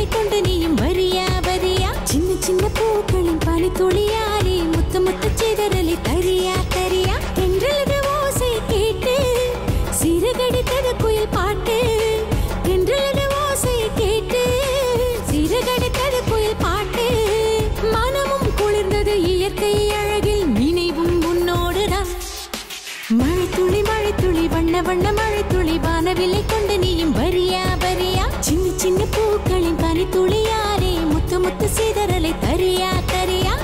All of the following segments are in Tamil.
வானவில்லை கொண்டு நீயும் வரியா வரியா சின்ன சின்ன பூக்களின் பனி துளியாலே முத்து முத்து சிதறலை தரியா தரியா தென்றலது ஓசை கேட்டு சிறகடித்தது குயில் பாட்டு தென்றலது ஓசை கேட்டு சிறகடித்தது குயில் பாட்டு மனமும் குளிர்ந்தது இயற்கை அழகில் நினைவும் உன்னோடுதான் மழை துளி வண்ண வண்ண மழை துளி வானவில்லை கொண்டு நீயும் வரியா வரியா சின்ன சின்ன பூக்களின் பனி துளியாலே முத்து முத்து சிதறலை தரியா தரியா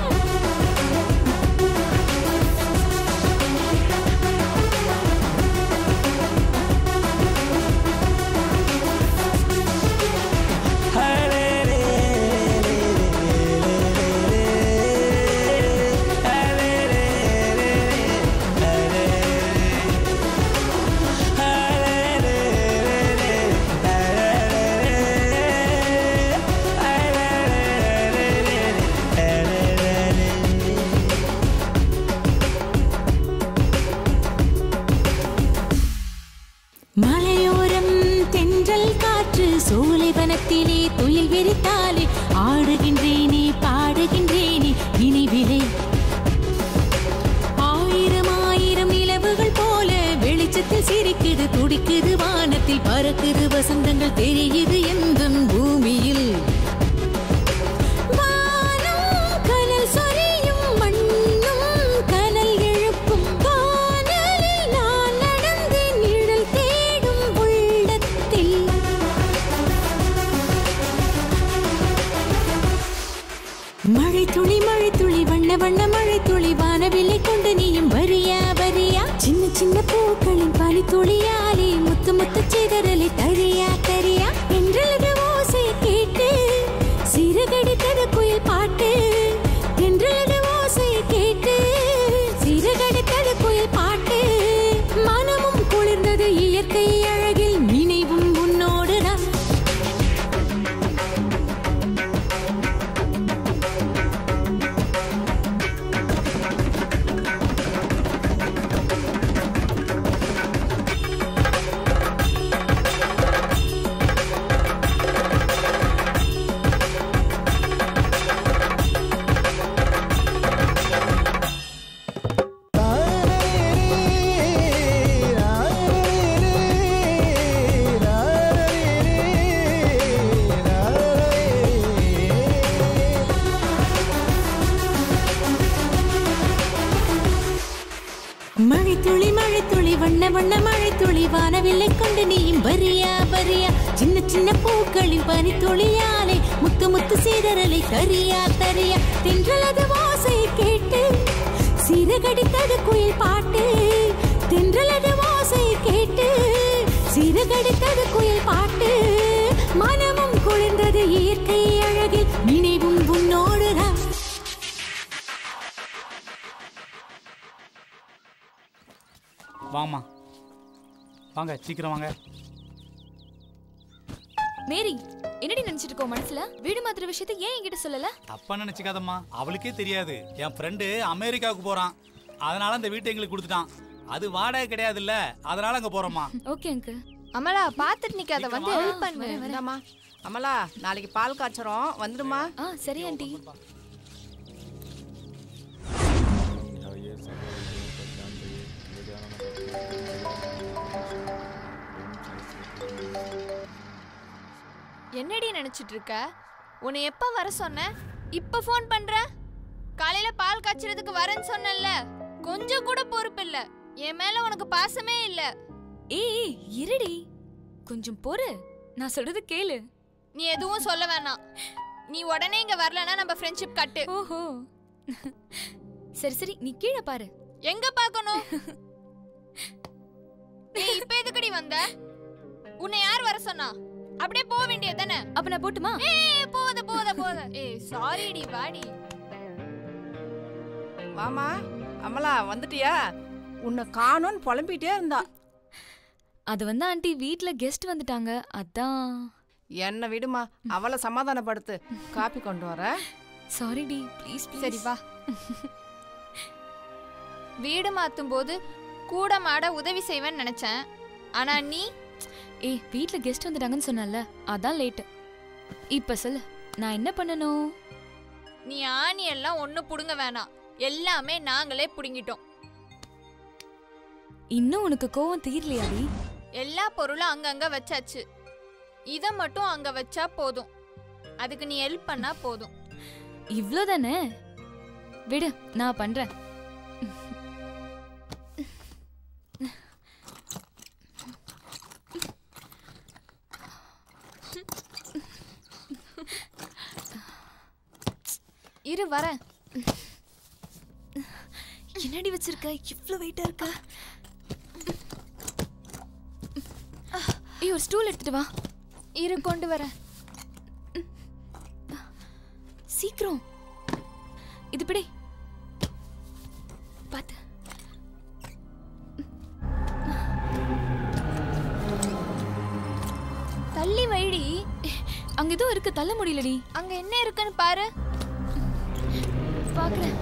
மலையோரம் தென்றல் காற்று சோலைவனத்திலே துயில் விரித்தாலே ஆடுகின்றேனே பாடுகின்றேனே நினைவிலே ஆயிரம் ஆயிரம் நிலவுகள் போல வெளிச்சத்தில் சிரிக்குது துடிக்குது வானத்தில் பறக்குது வசந்தங்கள் தெரியுது எந்தன் பூமியில் மழை துளி வண்ண வண்ண மழை துளி வானவில்லை கொண்டு நீயும் வரியா வரியா சின்ன சின்ன பூக்களின் பனி துளியாலே முத்து முத்து சிதறலை தரியா தரியா தென்றலது ஓசை கேட்டு சிறகடித்தது குயில் பாட்டு தென்றலது ஓசை கேட்டு சிறகடித்தது குயில் பாட்டு மனமும் குளிர்ந்தது இயற்கை அழகில் நினைவும் உன்னோடுதான் மழை துளி வண்ண வண்ண மழை துளி வானவில்லை கொண்டு நீயும் வரியா வரியா சின்ன சின்ன பூக்களின் பனி துளியாலே முத்து முத்து சிதறலை தரியா தரியா தென்றலது ஓசை கேட்டு சிறகடித்தது குயில் பாட்டு தென்றலது ஓசை கேட்டு சிறகடித்தது குயில் பாட்டு மனமும் குளிர்ந்தது இயற்கை அழகில் நினைவும் உன்னோடுதான் வாமா வாங்க சீக்கிரம் வாங்க. மேரி என்னடி நினைச்சிட்டு இருக்கோ மனசுல? வீடு மாத்திர விஷயத்தை ஏன் என்கிட்ட சொல்லல? அப்பா நினைச்சுக்காதம்மா, அவளுக்கே தெரியாது. என் ஃப்ரெண்டு அமெரிக்காவுக்கு போறான், அதனால அந்த வீட்டை எங்களுக்கு கொடுத்துட்டான். அது வாடகை கிடையாது இல்ல, அதனால அங்க போறோமா. Okay uncle. அமலா பாத்துட்டு நிக்காத, வந்து ஹெல்ப் பண்ணு. வரேன்மா. அமலா நாளைக்கு பால் காய்ச்சறோம், வந்துருமா? சரி ஆண்டி. என்னடி நினைச்சிட்டு இருக்க? உன்னை எப்ப வர சொன்ன? இப்ப போன் பண்ற? காலையில பால் காய்ச்சறதுக்கு வரேன்னு சொன்னேன்ல, கொஞ்சம் கூட பொறுப்பு இல்ல. என் மேல உனக்கு பாசமே இல்ல. ஏய் இருடி, கொஞ்சம் பொறு, நான் சொல்றது கேளு. நீ எதுவும் சொல்ல வேணாம். நீ உடனே இங்க வரலனா நம்ம ஃப்ரெண்ட்ஷிப் கட்டு. ஓஹோ சரி சரி, நீ கீழே பாரு. எங்க பார்க்கணும்? நீ இப்ப எதுக்குடி வந்த? உன்னை யார் வர சொன்னா? அப்படியே போக வேண்டியதானே? அப்ப நான் போட்டுமா? போத போத போத. சாரிடி, வாடி. மாமா அமலா வந்துட்டியா? உன்னை காணோன்னு புலம்பிட்டே இருந்தா. அது வந்து ஆண்டி வீட்ல கெஸ்ட் வந்துட்டாங்க, அதான். என்ன விடுமா, அவளை சமாதானப்படுத்து. காப்பி கொண்டு வர. சாரி டி, ப்ளீஸ். சரி வா. வீடு மாத்தும் போது கூட மாட உதவி செய்வேன்னு நினைச்சேன். ஆனா நீ வீட்ல கெஸ்ட் வந்துட்டாங்கன்னு சொன்னல, அதான் லேட். இப்ப சொல்லு, நான் என்ன பண்ணணும்? நீ ஆணி எல்லாம் ஒண்ணு புடுங்க வேணாம், எல்லாமே நாங்களே புடுங்கிட்டோம். இன்னும் உனக்கு கோவம் தீரலையாடி? எல்லா பொருளும் அங்கங்க வச்சாச்சு, இத மட்டும் அங்க வச்சா போதும். அதுக்கு நீ ஹெல்ப் பண்ணா போதும். இவ்ளோதானே? விடு, நான் பண்றேன். இரு வரேன். என்னடி வச்சிருக்க? இவ்ளோ வெயிட்டா இருக்க. ஒரு ஸ்டூல் எடுத்துட்டு வா. இரு கொண்டு வரேன். சீக்கிரம். இது பிடி. பாத்து. தள்ளி வைடி. அங்க ஏதோ இருக்கு, தள்ள முடியலடி. அங்க என்ன இருக்குன்னு பாரு. பாக்குறேன்.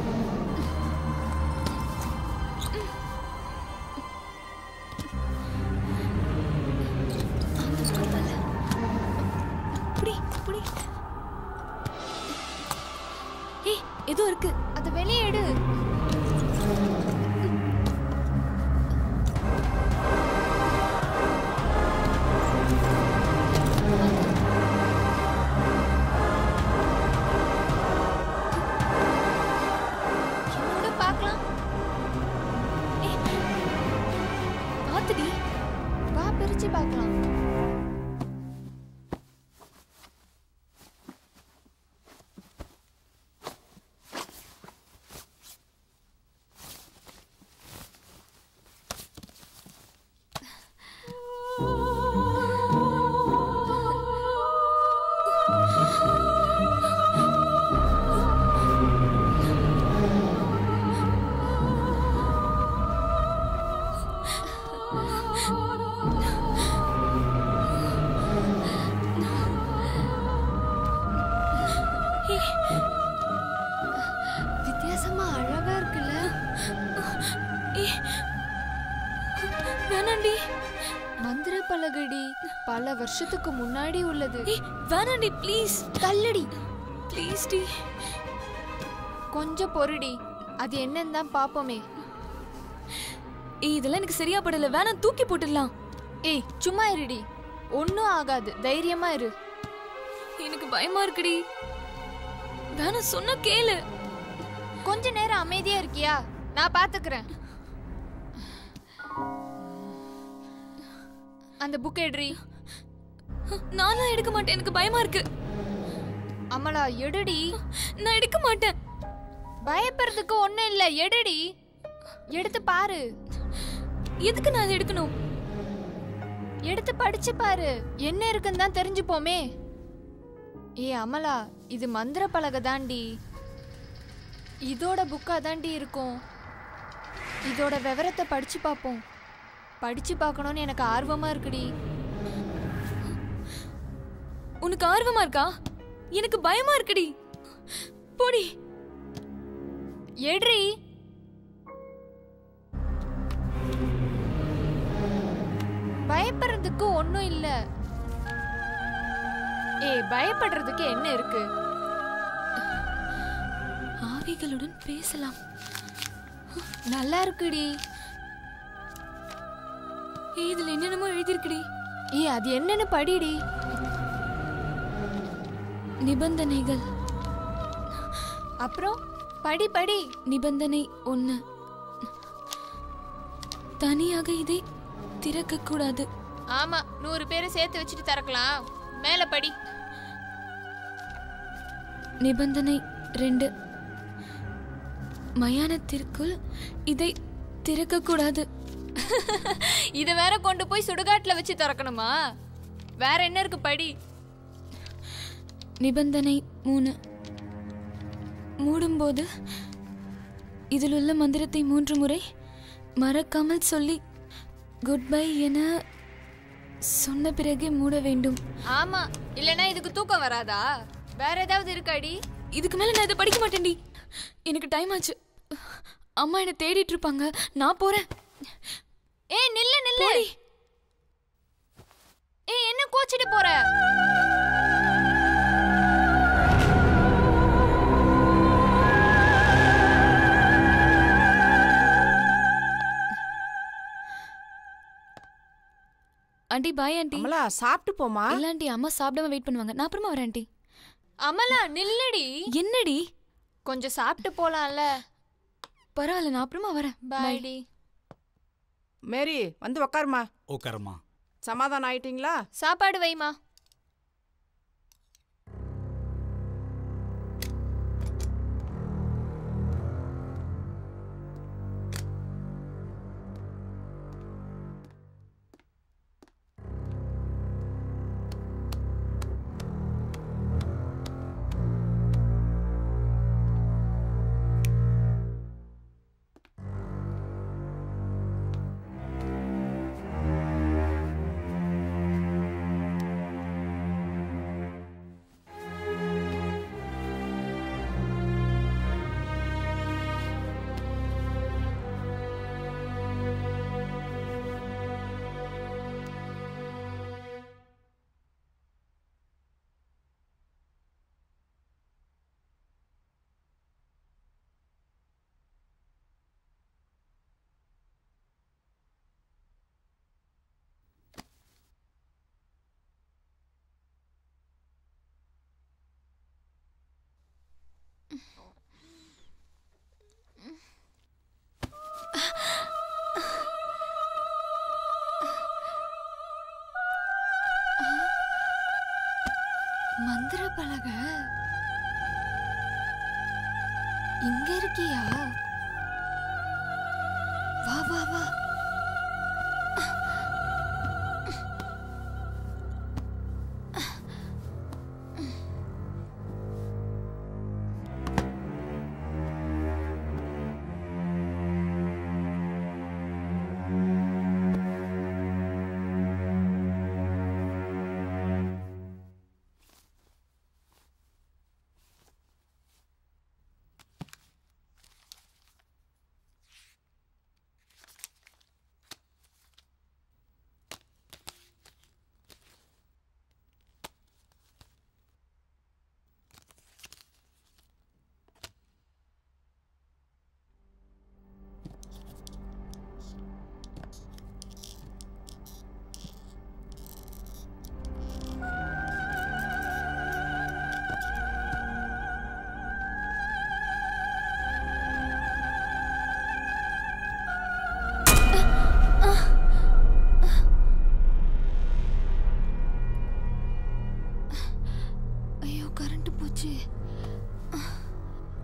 ஏதோ இருக்கு, அத வெளியே எடு. என்னோட பார்க்கலாம். பாத்துடி. வா பிரிச்சு பார்க்கலாம். வித்தியாசமா அழகா இருக்குல்ல? வேணாண்டி. மந்திர பலகடி, பல வருஷத்துக்கு முன்னாடி உள்ளது. வேணாண்டி ப்ளீஸ். தள்ளுடி ப்ளீஸ் டி. கொஞ்சம் பொறுடி, அது என்னன்னு தான் பாப்போமே. இதெல்லாம் எனக்கு சரியா படல, வேணாம், தூக்கி போட்டுடலாம். ஏய் சும்மா இருடி, ஒன்னும் ஆகாது, தைரியமா இரு. எனக்கு பயமா இருக்குடி. வேணாம், சொன்னா கேளு. கொஞ்ச நேரம் அமைதியா இருக்கியா? நான் பாத்துக்கிறேன். அந்த புக் எடுறி. நான்லாம் எடுக்க மாட்டேன், எனக்கு பயமா இருக்கு. அமலா எடுடி. நான் எடுக்க மாட்டேன். பயப்படுறதுக்கு ஒண்ணும் இல்ல, எடுடி. எடுத்து பாரு. எதுக்கு நான் அதை எடுக்கணும்? எடுத்து படிச்சு பாரு, என்ன இருக்குன்னு தான் தெரிஞ்சுப்போமே. ஏ அமலா, இது மந்திர பலகை தாண்டி. இதோட புக்கா தாண்டி இருக்கும். இதோட விவரத்தை படிச்சு பார்ப்போம். படிச்சு பார்க்கணும்னு எனக்கு ஆர்வமா இருக்குடி. உனக்கு ஆர்வமா இருக்கா? எனக்கு பயமா இருக்குடி. போடி. எடுறி. பயப்படுறதுக்கு ஒண்ணும் இல்ல. பயப்படுறதுக்கு என்ன இருக்கு? ஆவிகளுடன் பேசலாம். நல்லா இருக்குடி. இதுல என்னென்னமோ எழுதிருக்குடி. அது என்னன்னு படிடி. நிபந்தனைகள். அப்புறம் படி படி. நிபந்தனை 1, தனியாக இதை திறக்க கூடாது. ஆமா, 100 பேரை சேர்த்து வச்சுட்டு திறக்கலாம். மேல படி. நிபந்தனை 2, மயானத்திற்குள் இதை திறக்க கூடாது. இத வேற கொண்டு போய் சுடுகாட்டுல வச்சு திறக்கணுமா? வேற என்ன இருக்கு படி. நிபந்தனை 3, மூடும்போது இதில் உள்ள மந்திரத்தை 3 முறை மறக்காமல் சொல்லி குட் பை என சொன்ன பிறகே மூட வேண்டும். ஆமா, இல்லனா இதுக்கு தூக்கம் வராதா? வேற ஏதாவது இருக்காடி? இதுக்கு மேல நான் இதை படிக்க மாட்டேன்டி. எனக்கு டைம் ஆச்சு. அம்மா என்ன தேடிட்டு இருப்பாங்க. நான் போறேன். நில்லு நில்லு. என்ன கோச்சிட்டு போற? Aunty bye aunty. அமலா சாப்பிட்டு போமா. இல்ல ஆண்டி, அம்மா சாப்பிடாம வெயிட் பண்ணுவாங்க. நான் அப்புறமா வரேன் ஆண்டி. அமலா நில்லடி. என்னடி? கொஞ்சம் சாப்பிட்டு போலாம்ல. பரவாயில்ல, நான் அப்புறமா வரேன். பாய்டி. மேரி வந்து உக்காருமா. உட்காரம்மா. சமாதானம் ஆயிட்டீங்களா? சாப்பாடு வைமா. மந்திர பலக இங்க இருக்கியா? வா வா வா.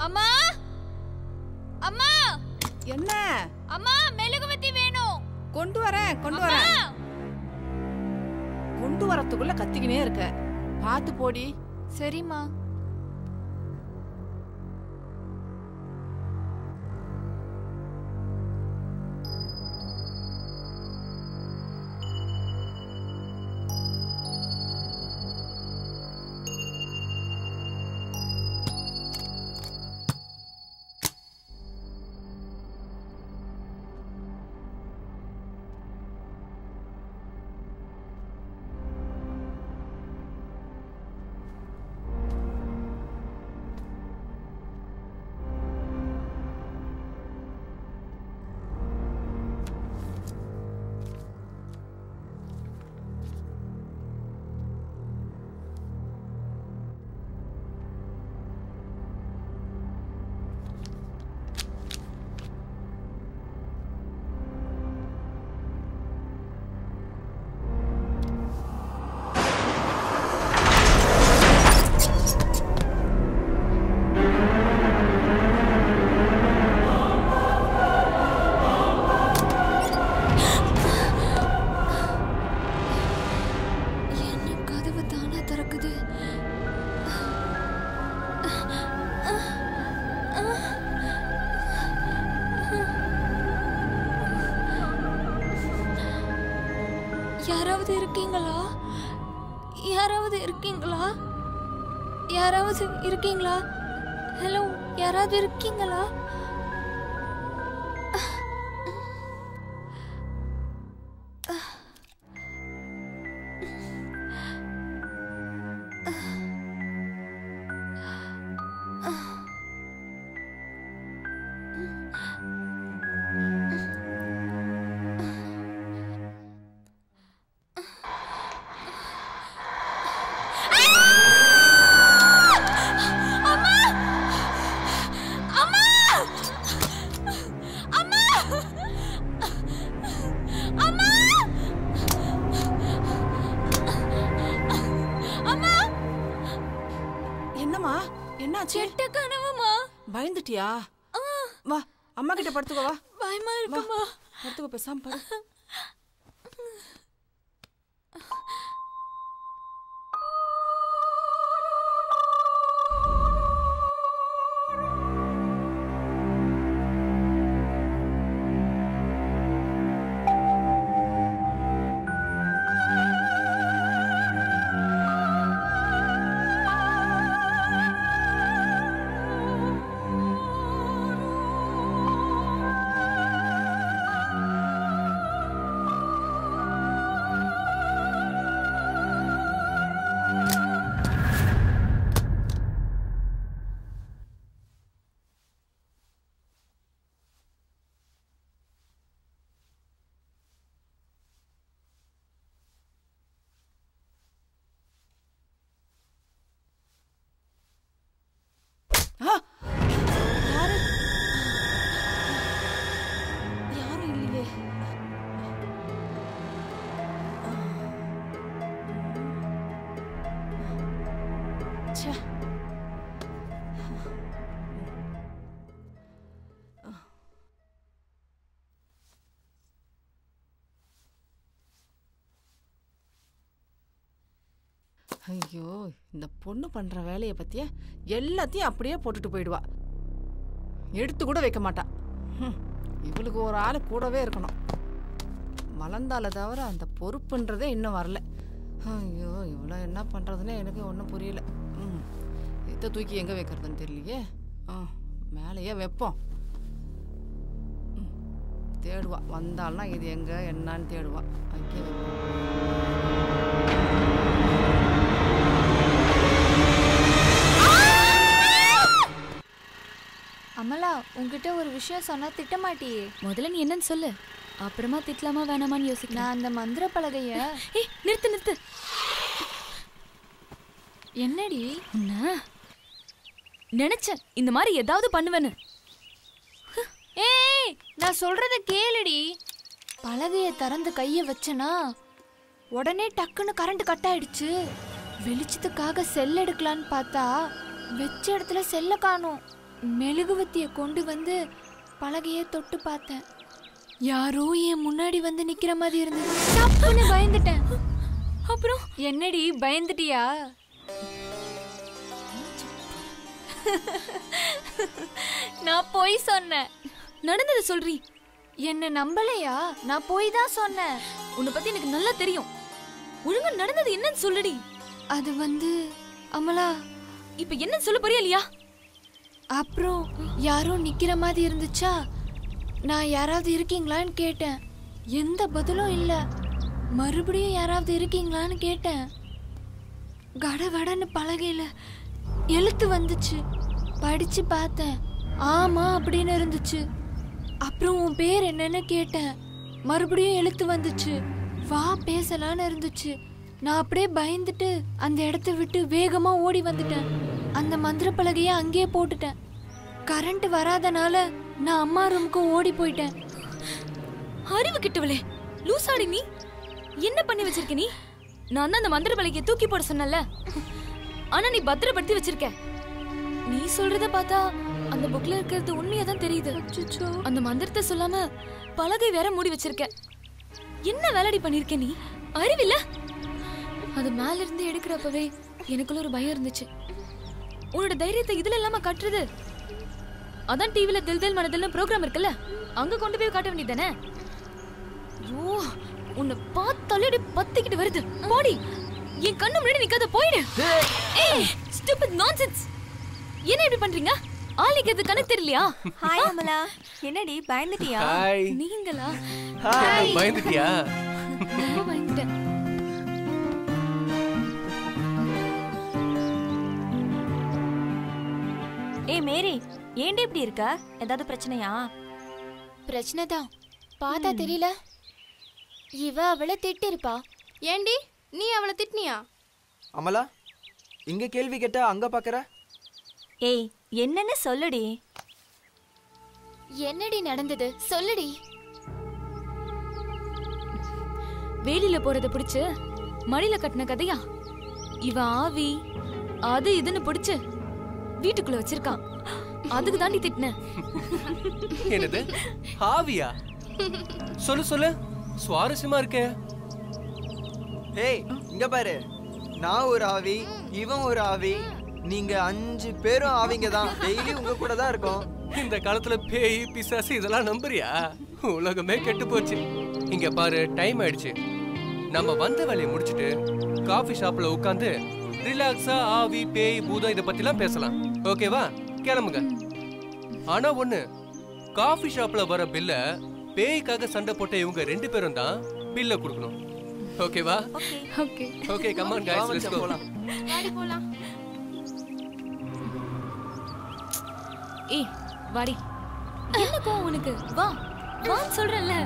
அம்மா அம்மா. என்ன? அம்மா மெழுகுவர்த்தி வேணும். கொண்டு வரேன் கொண்டு வரேன். கொண்டு வரத்துக்குள்ள கத்திக்கினே இருக்க. பார்த்து போடி. சரிம்மா. யாராவது இருக்கீங்களா? யாராவது இருக்கீங்களா? யாராவது இருக்கீங்களா? ஹலோ, யாராவது இருக்கீங்களா? என்னம்மா என்னாச்சு? கெட்ட கனவுமா. பயந்துட்டியா? வா அம்மா கிட்ட படுத்துக்கோ. வா பயமா இருக்குமா. படுத்துக்கோ, பேசாம படு. யாரும் இல்லையே. ச்சே. ஐயோ, இந்த பொண்ணு பண்ற வேலையை பத்தியா எல்லாத்தையும் அப்படியே போட்டுட்டு போயிடுவா. எடுத்து கூட வைக்க மாட்டா. இவளுக்கு ஒரு ஆள் கூடவே இருக்கணும். மலர்ந்தால தவிர அந்த பொறுப்புன்றதே இன்னும் வரல. ஐயோ, இவ்வளோ என்ன பண்ணுறதுன்னு எனக்கு ஒன்றும் புரியல. இதை தூக்கி எங்கே வைக்கிறதுன்னு தெரியலையே. மேலேயே வைப்போம். தேடுவா, வந்தாள்னா இது எங்கே என்னான்னு தேடுவா. அங்கே அமலா, உன்கிட்ட ஒரு விஷயம் சொன்னா திட்ட மாட்டியே. முதல்ல நீ என்னன்னு சொல்லு, அப்புறமா திட்டலாமா வேணாமான்னு யோசிக்க. நான் அந்த மந்திர பலகைய. ஏய் நிறுத்து நிறுத்து. என்னடி? நினைச்சேன் இந்த மாதிரி ஏதாவது பண்ணுவேன்னு. ஏய், நான் சொல்றத கேளுடி. பலகைய திறந்து கைய வச்சனா உடனே டக்குன்னு கரண்ட் கட் ஆயிடுச்சு. வெளிச்சத்துக்காக செல் எடுக்கலான்னு பார்த்தா வெச்ச இடத்துல செல்ல காணோம். மெழுகுவத்திய கொண்டு வந்து பலகைய தொட்டு பார்த்தேன். யாரோ என் முன்னாடி வந்து நிக்கிற மாதிரி இருந்தது. டப்புன்னு பயந்துட்டேன். அப்புறம் என்னடி பயந்துட்டியா? நான் போய் சொன்னேன். நடந்தது சொல்றீ. என்ன நம்பலையா? நான் போய் தான் சொன்னேன். உன்னை பத்தி எனக்கு நல்லா தெரியும். ஒழுங்கா நடந்தது என்னன்னு சொல்லுடி. அது வந்து அமலா, இப்ப என்ன சொல்ல போறியா இல்லையா? அப்புறம் யாரோ நிக்கிற மாதிரி இருந்துச்சா. நான் யாராவது இருக்கீங்களான்னு கேட்டேன். எந்த பதிலும் இல்ல. மறுபடியும் யாராவது இருக்கீங்களான்னு கேட்டேன். கடகடன்னு பலகையில எழுத்து வந்துச்சு. படிச்சு பார்த்தேன். ஆமா அப்படின்னு இருந்துச்சு. அப்புறம் உன் பேர் என்னன்னு கேட்டேன். மறுபடியும் எழுத்து வந்துச்சு. வா பேசலான்னு இருந்துச்சு. நான் அப்படியே பயந்துட்டு அந்த இடத்த விட்டு வேகமா ஓடி வந்துட்டேன். அந்த மந்திர பலகைய அங்கேயே போட்டுட்டேன். கரண்ட் வராதனால நான் அம்மா ரூமுக்கு ஓடி போயிட்டேன். அறிவு கிட்டவளே, லூசாடி நீ. என்ன பண்ணி வச்சிருக்க நீ? நான் தான் அந்த மந்திர பலகையை தூக்கி போட சொன்னல. ஆனா நீ பத்திரப்படுத்தி வச்சிருக்க. நீ சொல்றத பார்த்தா அந்த புக்ல இருக்கிறது உண்மையா தான் தெரியுது. அந்த மந்திரத்தை சொல்லாம பலகை வேற மூடி வச்சிருக்க. என்ன வேலைடி பண்ணிருக்க நீ? அறிவில்ல? அது மேல இருந்து எடுக்கிறப்பவே எனக்குள்ள ஒரு பயம் இருந்துச்சு. உன்னோட தைரியத்தை இதுல இல்லாம காட்டுறது. அதான் டிவில தில் தில் மனதில்னு ப்ரோக்ராம் இருக்குல்ல, அங்க கொண்டு போய் காட்ட வேண்டியதானே. ஐயோ, உன்னை பார்த்தாலே பத்திக்கிட்டு வருது. போடி, என் கண்ணு முன்னாடி நிக்காத, போயிடு. ஏய் ஸ்டூபிட் நான்சென்ஸ். என்ன இப்படி பண்றீங்க? ஆளிக்கிறது கணக்கு தெரியலையா? ஹாய் அமலா, என்னடி பயந்துட்டியா? நீங்களா? பயந்துட்டியா? ரொம்ப பயந்துட்டேன். ஏய் மேரி, ஏன்டி இப்படி இருக்க? ஏதாவது பிரச்சனையா? பிரச்சனை தான். பார்த்தா தெரியல. இவ அவளை திட்டிருப்பா. ஏண்டி நீ அவளை திட்டினியா? அமலா, இங்க கேள்வி கேட்டா அங்க பாக்குற. ஏய் என்னன்னு சொல்லுடி. என்னடி நடந்தது சொல்லுடி. வேலியில போறத பிடிச்சு மடியில கட்டின கதையா? இவ ஆவி அது இதுன்னு பிடிச்சு வீட்டுக்குள்ள வச்சிருக்கான். அதுக்கு தாண்டி திட்டினேன். என்னது ஆவியா? சொல்லு சொல்லு, சுவாரஸ்யமா இருக்கே. ஏய் இங்க பாரு, நான் ஒரு ஆவி, இவன் ஒரு ஆவி, நீங்க 5 பேரும் ஆவிங்க தான். டெய்லி உங்க கூட தான் இருக்கோம். இந்த காலத்துல பேய் பிசாசு இதெல்லாம் நம்புறியா? உலகமே கெட்டு போச்சு. இங்க பாரு, டைம் ஆயிடுச்சு. நம்ம வந்த வேலையை முடிச்சிட்டு காஃபி ஷாப்ல உட்காந்து ரிலாக்ஸா ஆவி பேய் பூதம் இதை பத்திலாம் பேசலாம். ஓகேவா? கிளம்புங்க. ஆனா ஒண்ணு, காஃபி ஷாப்ல வர பில்ல பேய்க்காக சண்டை போட்ட இவங்க 2 பேரும் தான் பில்ல கொடுக்கணும். ஓகேவா? Okay okay, come on guys, let's go. வாடி போலாம். ஏய் வாடி. என்ன கோவம் உனக்கு? வா வான்னு சொல்றேன்ல.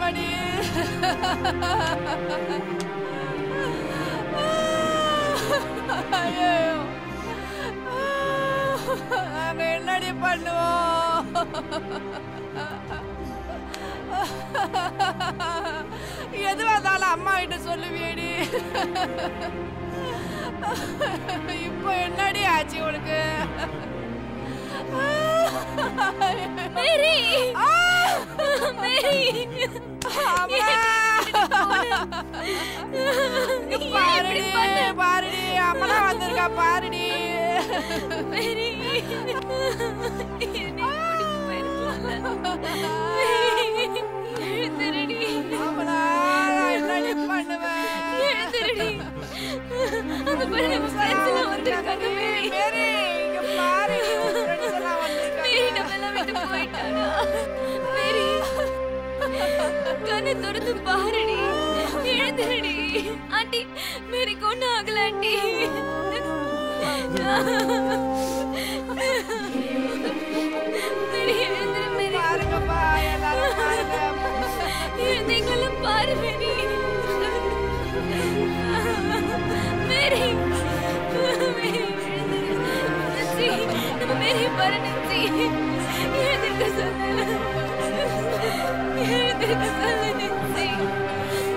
அம்மாடி. ஐயோ, நாங்க என்னடி பண்ணுவோம்? எதுவா இருந்தாலும் அம்மா கிட்ட சொல்லுவியடி. இப்போ என்னடி ஆச்சு உனக்கு? மேரி மேரி பாருடி பாருடி, அம்மனா வந்திருக்கா பாருடி. மேரி எழுந்திரடி. அம்மனா என்னடி பண்ணுவேன்? எழுந்திரடி. அந்த பாரு நம்ம ஃப்ரெண்ட்ஸ் எல்லாம் வந்திருக்காங்க. மேரி மேரி இங்க பாருடி, உன் ஃப்ரெண்ட்ஸ் எல்லாம் வந்திருக்காங்க. மேரி நம்ம எல்லாம் விட்டு போயிட்டானா? மேரி கண்ணை திறந்து பாருடி. எழுந்திரடி. ஆண்டி மேரி கொண்டு ஆகல ஆண்டி. மேரி எழுந்திரு மேரி. பாருங்கப்பா, எல்லாரும் பாருங்க. எழுந்தீங்களும் பாரு மேரி. மேரி மேரி நன்சி, நம்ம மேரி பாரு நன்சி. எழுந்திருக்க சொல்லு. எழுந்திருக்க சொல்லு நன்சி.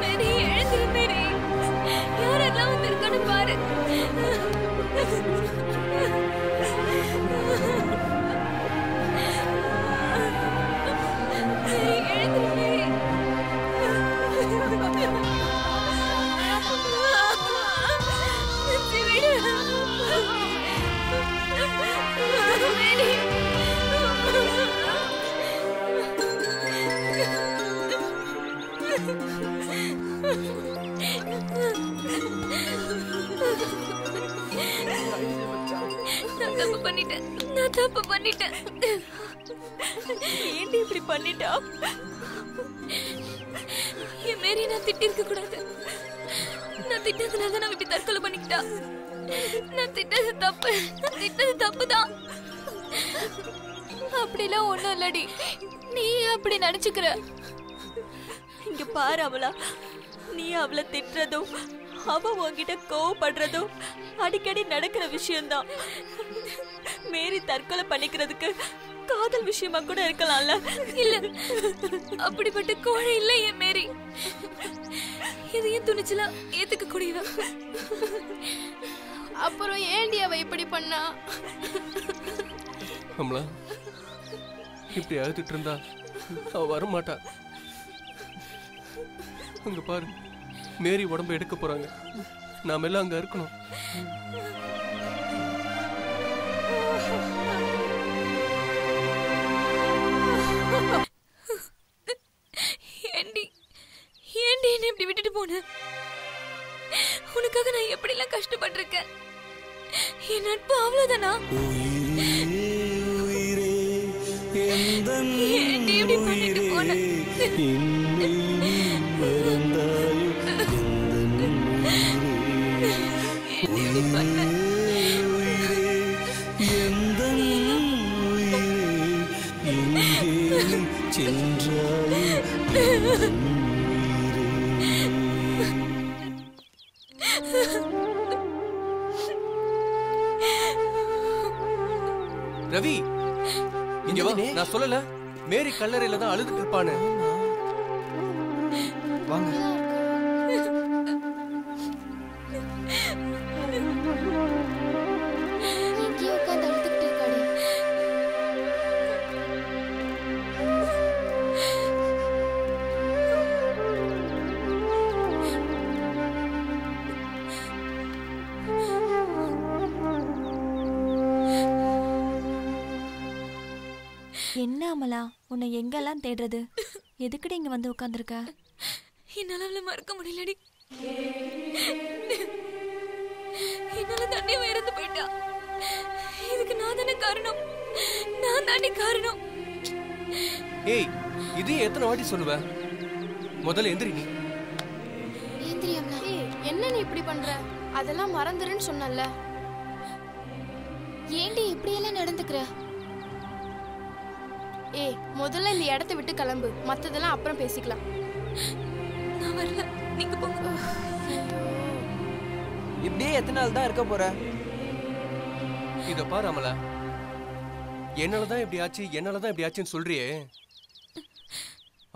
மேரி எழுந்திரு மேரி. யாரெல்லாம் வந்திருக்கான்னு பாரு. மேரி எழுந்திரு மேரி. நன்சி விடு. மேரி நான் தப்பு பண்ணிட்டேன். நான் தப்பு பண்ணிட்டேன். ஏன்டி இப்படி பண்ணிட்டா? என் மேரி நான் திட்டிருக்க கூடாது. நான் திட்டதுனால நான் இப்படி தற்கொலை பண்ணிக்கிட்டா. நான் திட்டது தப்பு. நான் திட்டது தப்புதான். அப்படிலாம் ஒண்ணும் இல்லடி. நீ அப்படி நினைச்சுக்கிற. இங்க பாரு அவளா, நீ அவளை திட்டுறதும் அவ உன்கிட்ட கோவப்படுறதும் அடிக்கடி நடக்கிற விஷயம்தான். மேரி தற்கொலை பண்ணிக்கிறதுக்கு காதல் விஷயமா கூட இருக்கலாம்ல. இல்ல, அப்படிப்பட்ட கோழை இல்ல என் மேரி. இதையும் துணிச்சலா ஏத்துக்க கூடியவ. அப்புறம் ஏண்டி அவ இப்படி பண்ணா? அம்லா, இப்படி அழுதுட்டு இருந்தா அவ வரமாட்டா. அங்க பாரு, மேரி உடம்ப எடுக்க போறாங்க. நாம எல்லாம் அங்க இருக்கணும். ஏண்டி ஏண்டி என்ன இப்படி விட்டுட்டு போன? உனக்காக நான் எப்படி எல்லாம் கஷ்டப்பட்டிருக்கேன். என் நட்பு அவ்வளவுதானா? ஏண்டி இப்படி பண்ணிட்டு போன? இப்படி பண்ண? ரவி, இங்க வா. நான் சொல்லல மேரி கல்லறையில தான் அழுதுட்டு இருப்பானு. வாங்க. எங்கேயோ உட்காந்து அழுதுகிட்டு இருக்காடி. என்ன அமலா, உன்னை எங்கெல்லாம் தேடுறது? எதுக்குடி இங்க வந்து உட்கார்ந்திருக்க? என்னால அவளை மறக்க முடியலடி. என்னால தண்ணி இறந்து போயிட்டா. இதுக்கு நான் தானே காரணம். நான் தானே காரணம். ஏய், இது எத்தனை வாட்டி சொல்லுவ? முதல்ல எந்திரி நீ. ஏந்திரியம்மா. என்ன நீ இப்படி பண்ற? அதெல்லாம் மறந்துருன்னு சொன்னல. ஏண்டி இப்படி எல்லாம் நடந்துக்கிற? முதல்ல இந்த இடத்தை விட்டு கிளம்பு. மத்ததெல்லாம் அப்புறம் பேசிக்கலாம். நான் வரல, நீங்க போங்க. இப்படியே எத்தனை நாள் தான் இருக்க போற? இத பாரு அமலா, என்னாலதான் இப்படி ஆச்சு, என்னாலதான் இப்படி ஆச்சுன்னு சொல்றியே,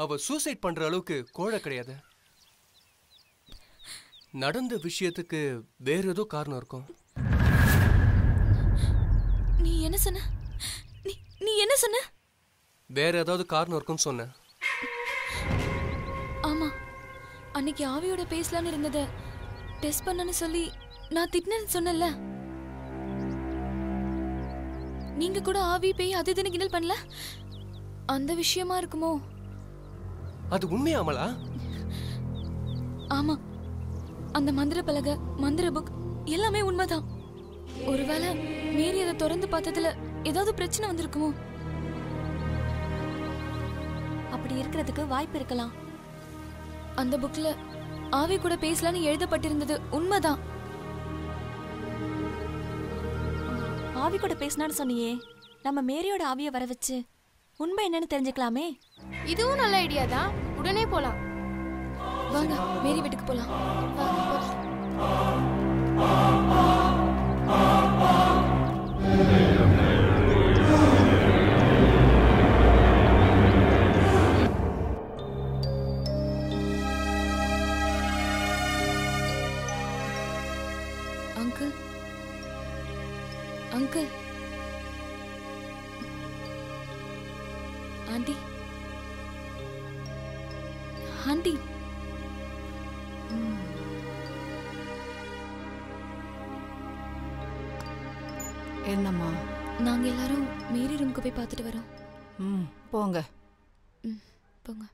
அவ சூசைட் பண்ற அளவுக்கு கோழை கிடையாது. நடந்த விஷயத்துக்கு வேற ஏதோ காரணம் இருக்கும். நீ என்ன சொன்ன? நீ என்ன சொன்ன? வேற ஏதாவது காரணம் இருக்கும்னு சொன்ன. ஆமா, அன்னைக்கு ஆவியோட பேசலான்னு இருந்தத டெஸ்ட் பண்ணனு சொல்லி நான் திட்டினேன்னு சொன்னல. நீங்க கூட ஆவி பேய் அது இதுன்னு கிண்டல் பண்ணல, அந்த விஷயமா இருக்குமோ? அது உண்மையா அமலா? ஆமா, அந்த மந்திர பலகை, மந்திர புக் எல்லாமே உண்மைதான். ஒருவேளை மேரி அதை திறந்து பார்த்ததுல ஏதாவது பிரச்சனை வந்திருக்குமோ? அப்படி இருக்கிறதுக்கு வாய்ப்பு இருக்கலாம். அந்த புக்ல ஆவி கூட பேசலான்னு எழுதப்பட்டிருந்தது உண்மைதான். ஆவி கூட பேசினான்னு சொன்னியே, நம்ம மேரியோட ஆவியை வர வச்சு உண்மை என்னன்னு தெரிஞ்சுக்கலாமே. இதுவும் நல்ல ஐடியா தான். உடனே போலாம். வாங்க மேரி வீட்டுக்கு போலாம். Uncle, uncle, aunty, aunty. என்னம்மா? நாங்க எல்லாரும் மேரி ரூமுக்கு போய் பார்த்துட்டு வரோம். போங்க. போங்க.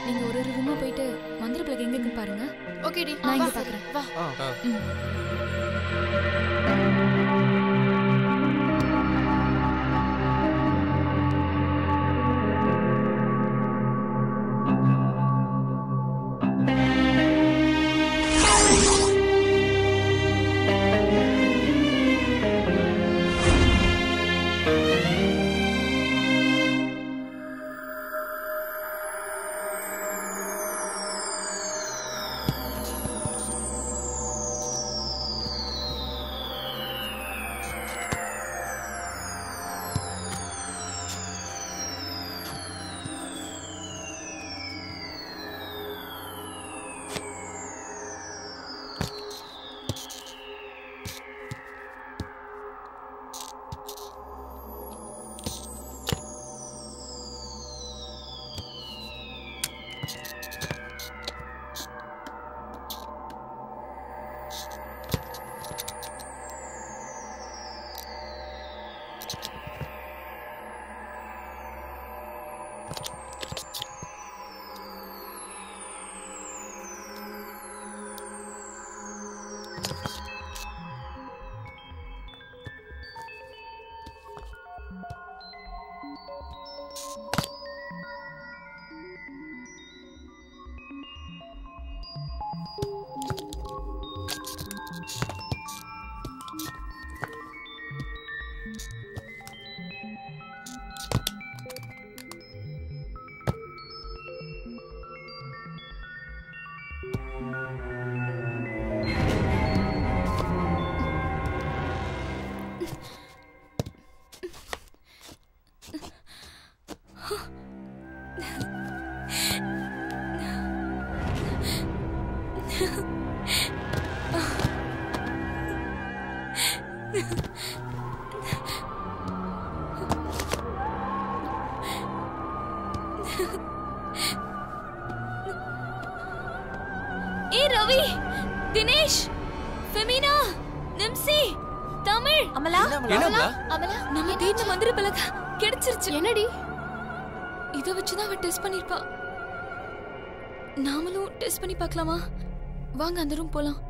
நீங்க ஒரு ரூமா போயிட்டு மந்திர பிளக் எங்க இருக்குன்னு பாருங்க. ஓகேடி, நான் இங்க பாக்குறேன். வா. ஏய் ரவி, தினேஷ், ஃபெமினா, நிம்சி, தமிழ், அமலா, அமலா, நம்ம தேடின மந்திர பலகை கிடைச்சிருச்சு. என்னடி? இத வச்சுதான் அவ டெஸ்ட் பண்ணிருப்பா. நாமளும் டெஸ்ட் பண்ணி பார்க்கலாமா? வாங்க அந்த ரூம் போலாம்.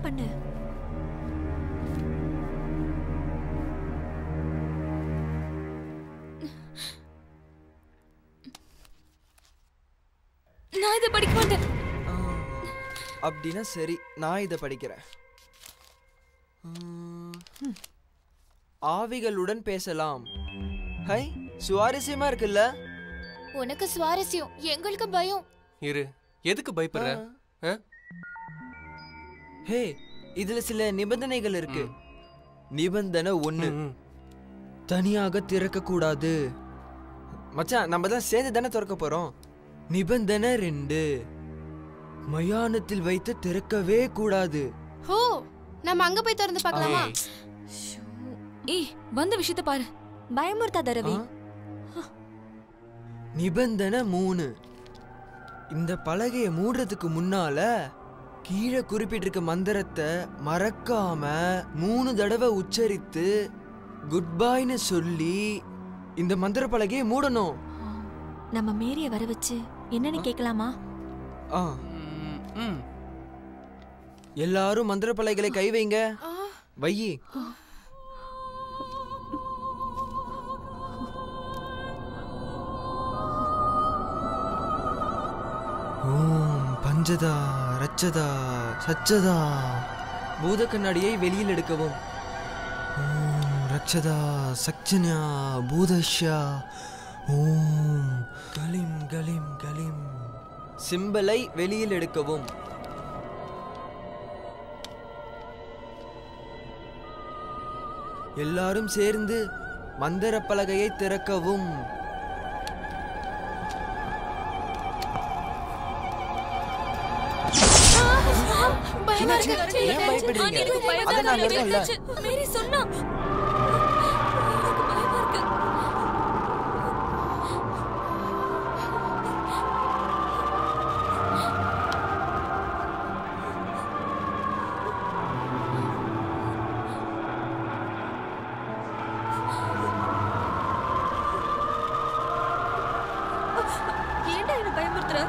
பண்ணு. நான் இதை படிக்க மாட்டேன். அப்படின்னா சரி, நான் இதை படிக்கிறேன். ஆவிகளுடன் பேசலாம். ஹை, சுவாரஸ்யமா இருக்குல்ல? உனக்கு சுவாரஸ்யம், எங்களுக்கு பயம். இரு, எதுக்கு பயப்படுற? ஹே, இதுல சில நிபந்தனைகள் இருக்கு. நிபந்தனை 1, தனியாக திறக்க கூடாது. மச்சான், நம்ம தான் சேர்ந்து தானே திறக்க போறோம். நிபந்தனை 2, மயானத்தில் வைத்து திறக்கவே கூடாது. ஹோ, நம்ம அங்க போய் திறந்து பார்க்கலாமா? ஏய், வந்த விஷயத்தை பாரு. பயமுறுத்தாத ரவி. நிபந்தனை 3, இந்த பலகையை மூடுறதுக்கு முன்னால கீழே குறிப்பிட்டிருக்க மந்திரத்தை மறக்காம 3 தடவை உச்சரித்து குட் பைன்னு சொல்லி இந்த மந்திர பலகையை மூடணும். நம்ம மேரிய வர வச்சு என்னன்னு கேட்கலாமா? எல்லாரும் மந்திர பலகைகளை கை வைங்க. வையி. ஓம் பஞ்சதா ரச்சதா சச்சதா. பூத கண்ணாடியை வெளியில் எடுக்கவும். ஓம் ரச்சதா சக்சன்யா பூதஷ்யா. ஓம் கலிம் கலிம் கலிம். சிம்பலை வெளியில் எடுக்கவும். எல்லாரும் சேர்ந்து மந்திர பலகையை திறக்கவும். ஏன் பயப்படுறீங்க? அத நான் இருக்கேன்ல. மேரி சொன்னா. ஏன்டா என்ன பயமுறுத்துற?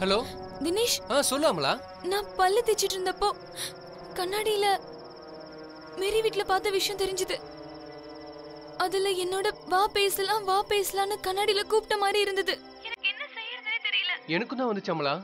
ஹலோ தினேஷ். சொல்லாமலா? நான் பல்ல தேய்ச்சிட்டு இருந்தப்போ கண்ணாடியில மேரி வீட்ல பார்த்த விஷயம் தெரிஞ்சது. அதுல என்னோட வா பேசலாம்னு கண்ணாடியில கூப்பிட்ட மாதிரி இருந்தது. எனக்கு என்ன செய்யறதுனே தெரியல. எனக்கும் தான் வந்துச்சாமலா.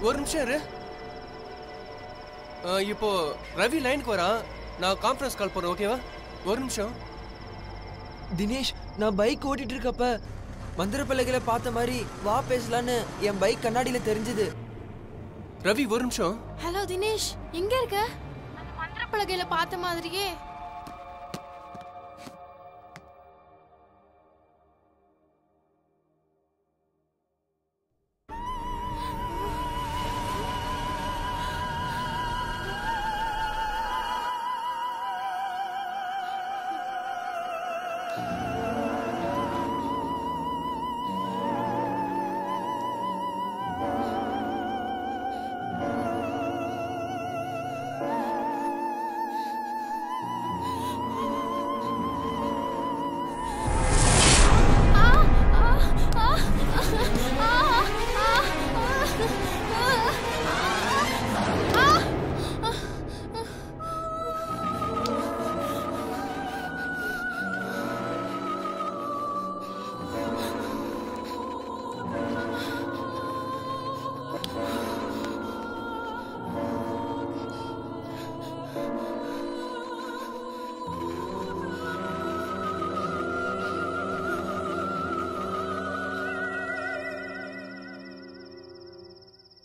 ஒரு நிமிஷம் இரு. இப்போ ரவி லைனுக்கு வரான். நான் கான்ஃபரன்ஸ் கால் போறேன். ஓகேவா? ஒரு நிமிஷம். தினேஷ், நான் பைக் ஓட்டிட்டு இருக்கப்ப மந்திர பலகையில பார்த்த மாதிரி வா பேசலான்னு என் பைக் கண்ணாடியில தெரிஞ்சது. ரவி ஒரு நிமிஷம். ஹலோ தினேஷ், எங்க இருக்க? அந்த மந்திர பலகையில பார்த்த மாதிரியே.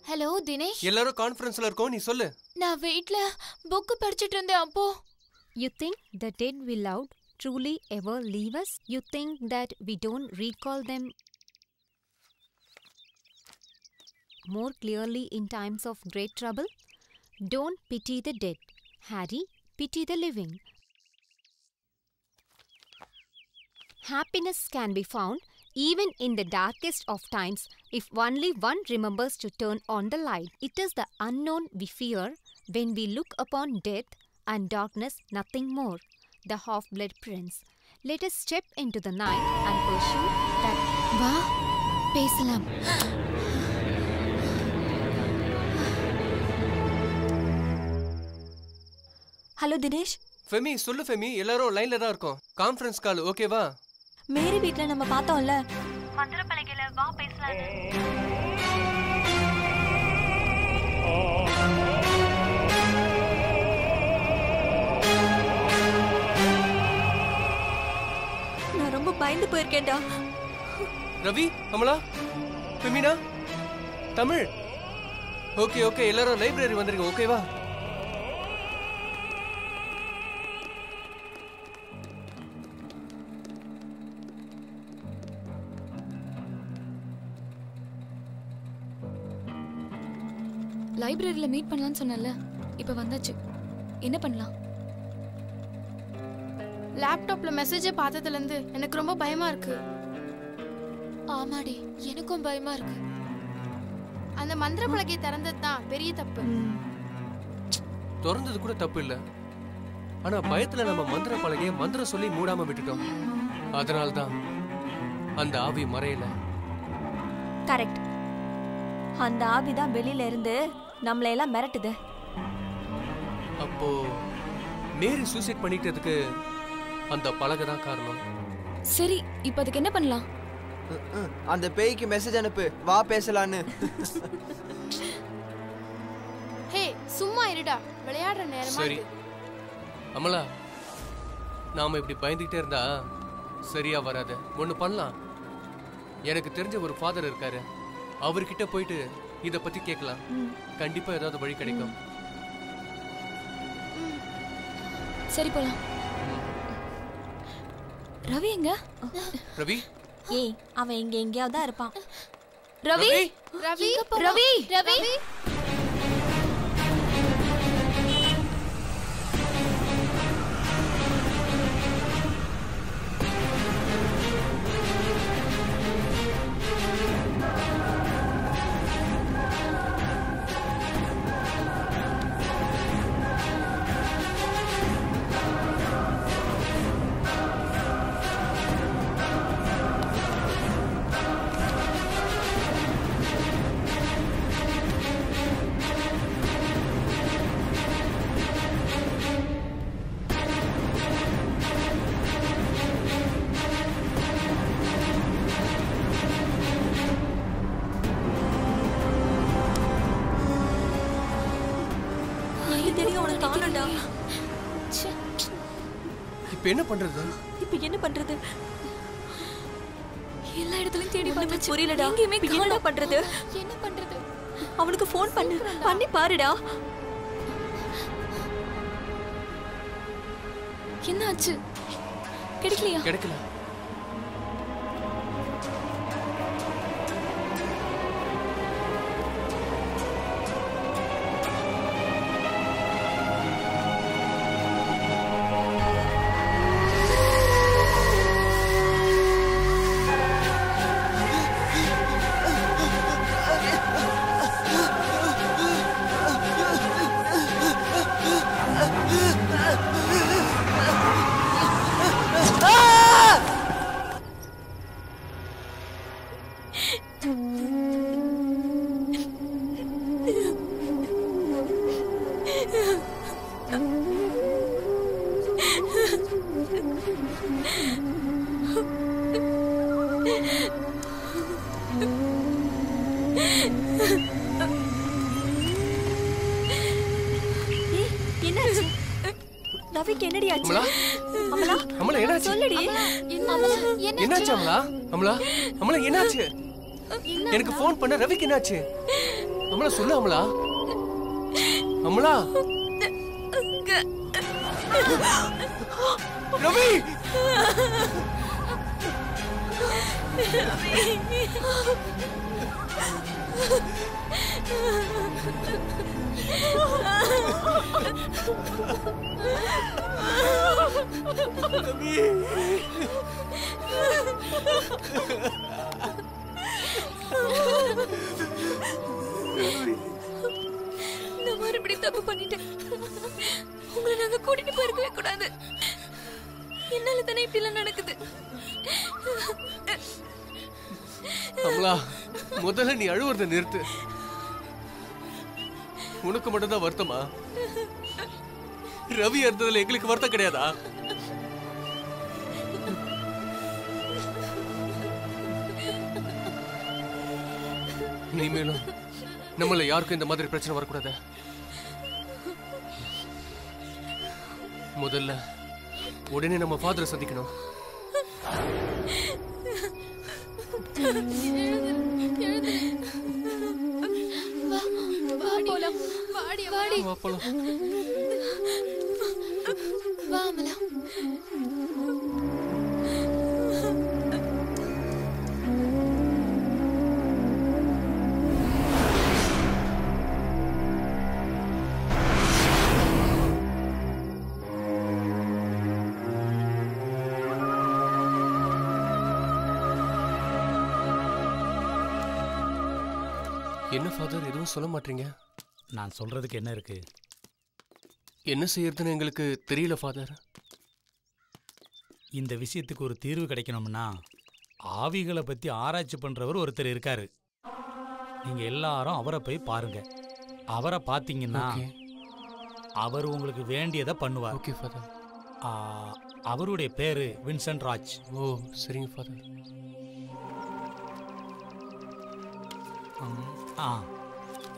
ஹலோ தினேஷ், எல்லாரும் கான்ஃபரன்ஸ்ல இருக்கோம். நீ சொல்லு. நான் வீட்ல புக் படிச்சிட்டு இருந்தேன். அப்போ You think the dead we loved truly ever leave us? You think that we don't recall them more clearly in times of great trouble? Don't pity the dead, Harry, pity the living. Happiness can be found even in the darkest of times if only one remembers to turn on the light. It is the unknown we fear when we look upon death and darkness, nothing more. The half-blood prince. Let us step into the night and pursue that. வா பேசலாம். ஹலோ தினேஷ். ஃபெமி சொல்லு. ஃபெமி, எல்லாரும் லைன்ல தான் இருக்கோம். கான்ஃபரன்ஸ் கால் ஓகேவா? மேரி வீட்ல நம்ம பார்த்தோம்ல, மந்திர பலகையில வா பேசலாம். நான் ரொம்ப பயந்து போயிருக்கேன்டா. ரவி, அமலா, ஃபெமினா, தமிழ். ஓகே ஓகே, எல்லாரும் லைப்ரரி வந்துருங்க. ஓகேவா? லைப்ரரியில மீட் பண்ணலாம்னு சொன்னல, இப்ப வந்தாச்சு. என்ன பண்ணலாம்? லேப்டாப்ல மெசேஜை பார்த்ததுல இருந்து எனக்கு ரொம்ப பயமா இருக்கு. ஆமாடி, எனக்கும் பயமா இருக்கு. அந்த மந்திர பலகையை திறந்தது தான் பெரிய தப்பு. திறந்தது கூட தப்பு இல்ல. ஆனா பயத்துல நம்ம மந்திர பலகையை மந்திரம் சொல்லி மூடாம விட்டுட்டோம். அதனால்தான் அந்த ஆவி மறையல. கரெக்ட். அந்த ஆவி தான் வெளியில இருந்து நம்மளை எல்லாம் மிரட்டுது. அப்போ மேரி சூசைட் பண்ணிட்டதுக்கு அந்த பலகை தான் காரணம். சரி, இப்போ அதுக்கு என்ன பண்ணலாம்? அந்த பேய்க்கு மெசேஜ் அனுப்பு, வா பேசலான்னு. ஹே, சும்மா இருடா, விளையாடுற நேரமா. சரி அமலா, நாம இப்படி பயந்துகிட்டே இருந்தா சரியா வராது. ஒண்ணு பண்ணலாம். எனக்கு தெரிஞ்ச ஒரு ஃபாதர் இருக்காரு, அவர்கிட்ட போயிட்டு இத பத்தி கேட்கலாம். கண்டிப்பா ஏதாவது வழி கிடைக்கும். சரி போலாம். ரவி எங்க? ரவி, ஏய், அவன் இங்க எங்கேயாவது தான் இருப்பான். ரவி, ரவி, ரவி, ரவி. தேடி அவனை காணோம்டா. இப்போ என்ன பண்றது? இப்போ என்ன பண்றது? எல்லா இடத்துலயும் தேடி பார்த்தாச்சு. புரியலடா. எங்கேயுமே இப்போ என்ன பண்றது? என்ன பண்றது? அவனுக்கு ஃபோன் பண்ணி பாருடா. என்ன ஆச்சு? கிடைக்கலையா? கிடைக்கல. என்னாச்சு? ரவிக்கு என்னடி ஆச்சு? அமலா அமலா அமலா என்னாச்சு? சொல்லுடி. என்னாச்சு அமலா? அமலா அமலா என்னாச்சு? எனக்கு ஃபோன் பண்ண ரவிக்கு என்னாச்சு? அமலா சொல்லு அமலா. அமலா ரவி நான் மறுபடியும் தப்பு பண்ணிட்டேன். உங்களை நாங்க கூட்டிட்டு போயிருக்கவே கூடாது. என்னால தானே இப்படி எல்லாம் நடக்குது. அமலா முதல்ல நீ அழுவுறத நிறுத்து. உனக்கு மட்டும் தான் வருத்தமா? ரவி இருந்ததுல எங்களுக்கு வருத்தம் கிடையாதா? இனிமேலும் நம்மள யாருக்கும் இந்த மாதிரி பிரச்சனை வரக்கூடாது. முதல்ல உடனே நம்ம ஃபாதரை சந்திக்கணும். வா போலாம். வா அமலா. என்ன ஃபாதர் எதுவும் சொல்ல மாட்டீங்க? நான் சொல்றதுக்கு என்ன இருக்கு? என்ன செய்யறதுன்னு எங்களுக்கு தெரியல ஃபாதர். இந்த விஷயத்துக்கு ஒரு தீர்வு கிடைக்கணும்னா ஆவிகளை பத்தி ஆராய்ச்சி பண்றவர் ஒருத்தர் இருக்காரு. நீங்க எல்லாரும் அவரை போய் பாருங்க. அவரை பார்த்தீங்கன்னா அவர் உங்களுக்கு வேண்டியதை பண்ணுவார். Okay father. அவருடைய பேரு வின்சென்ட் ராஜ். ஓ சரிங்க ஃபாதர்.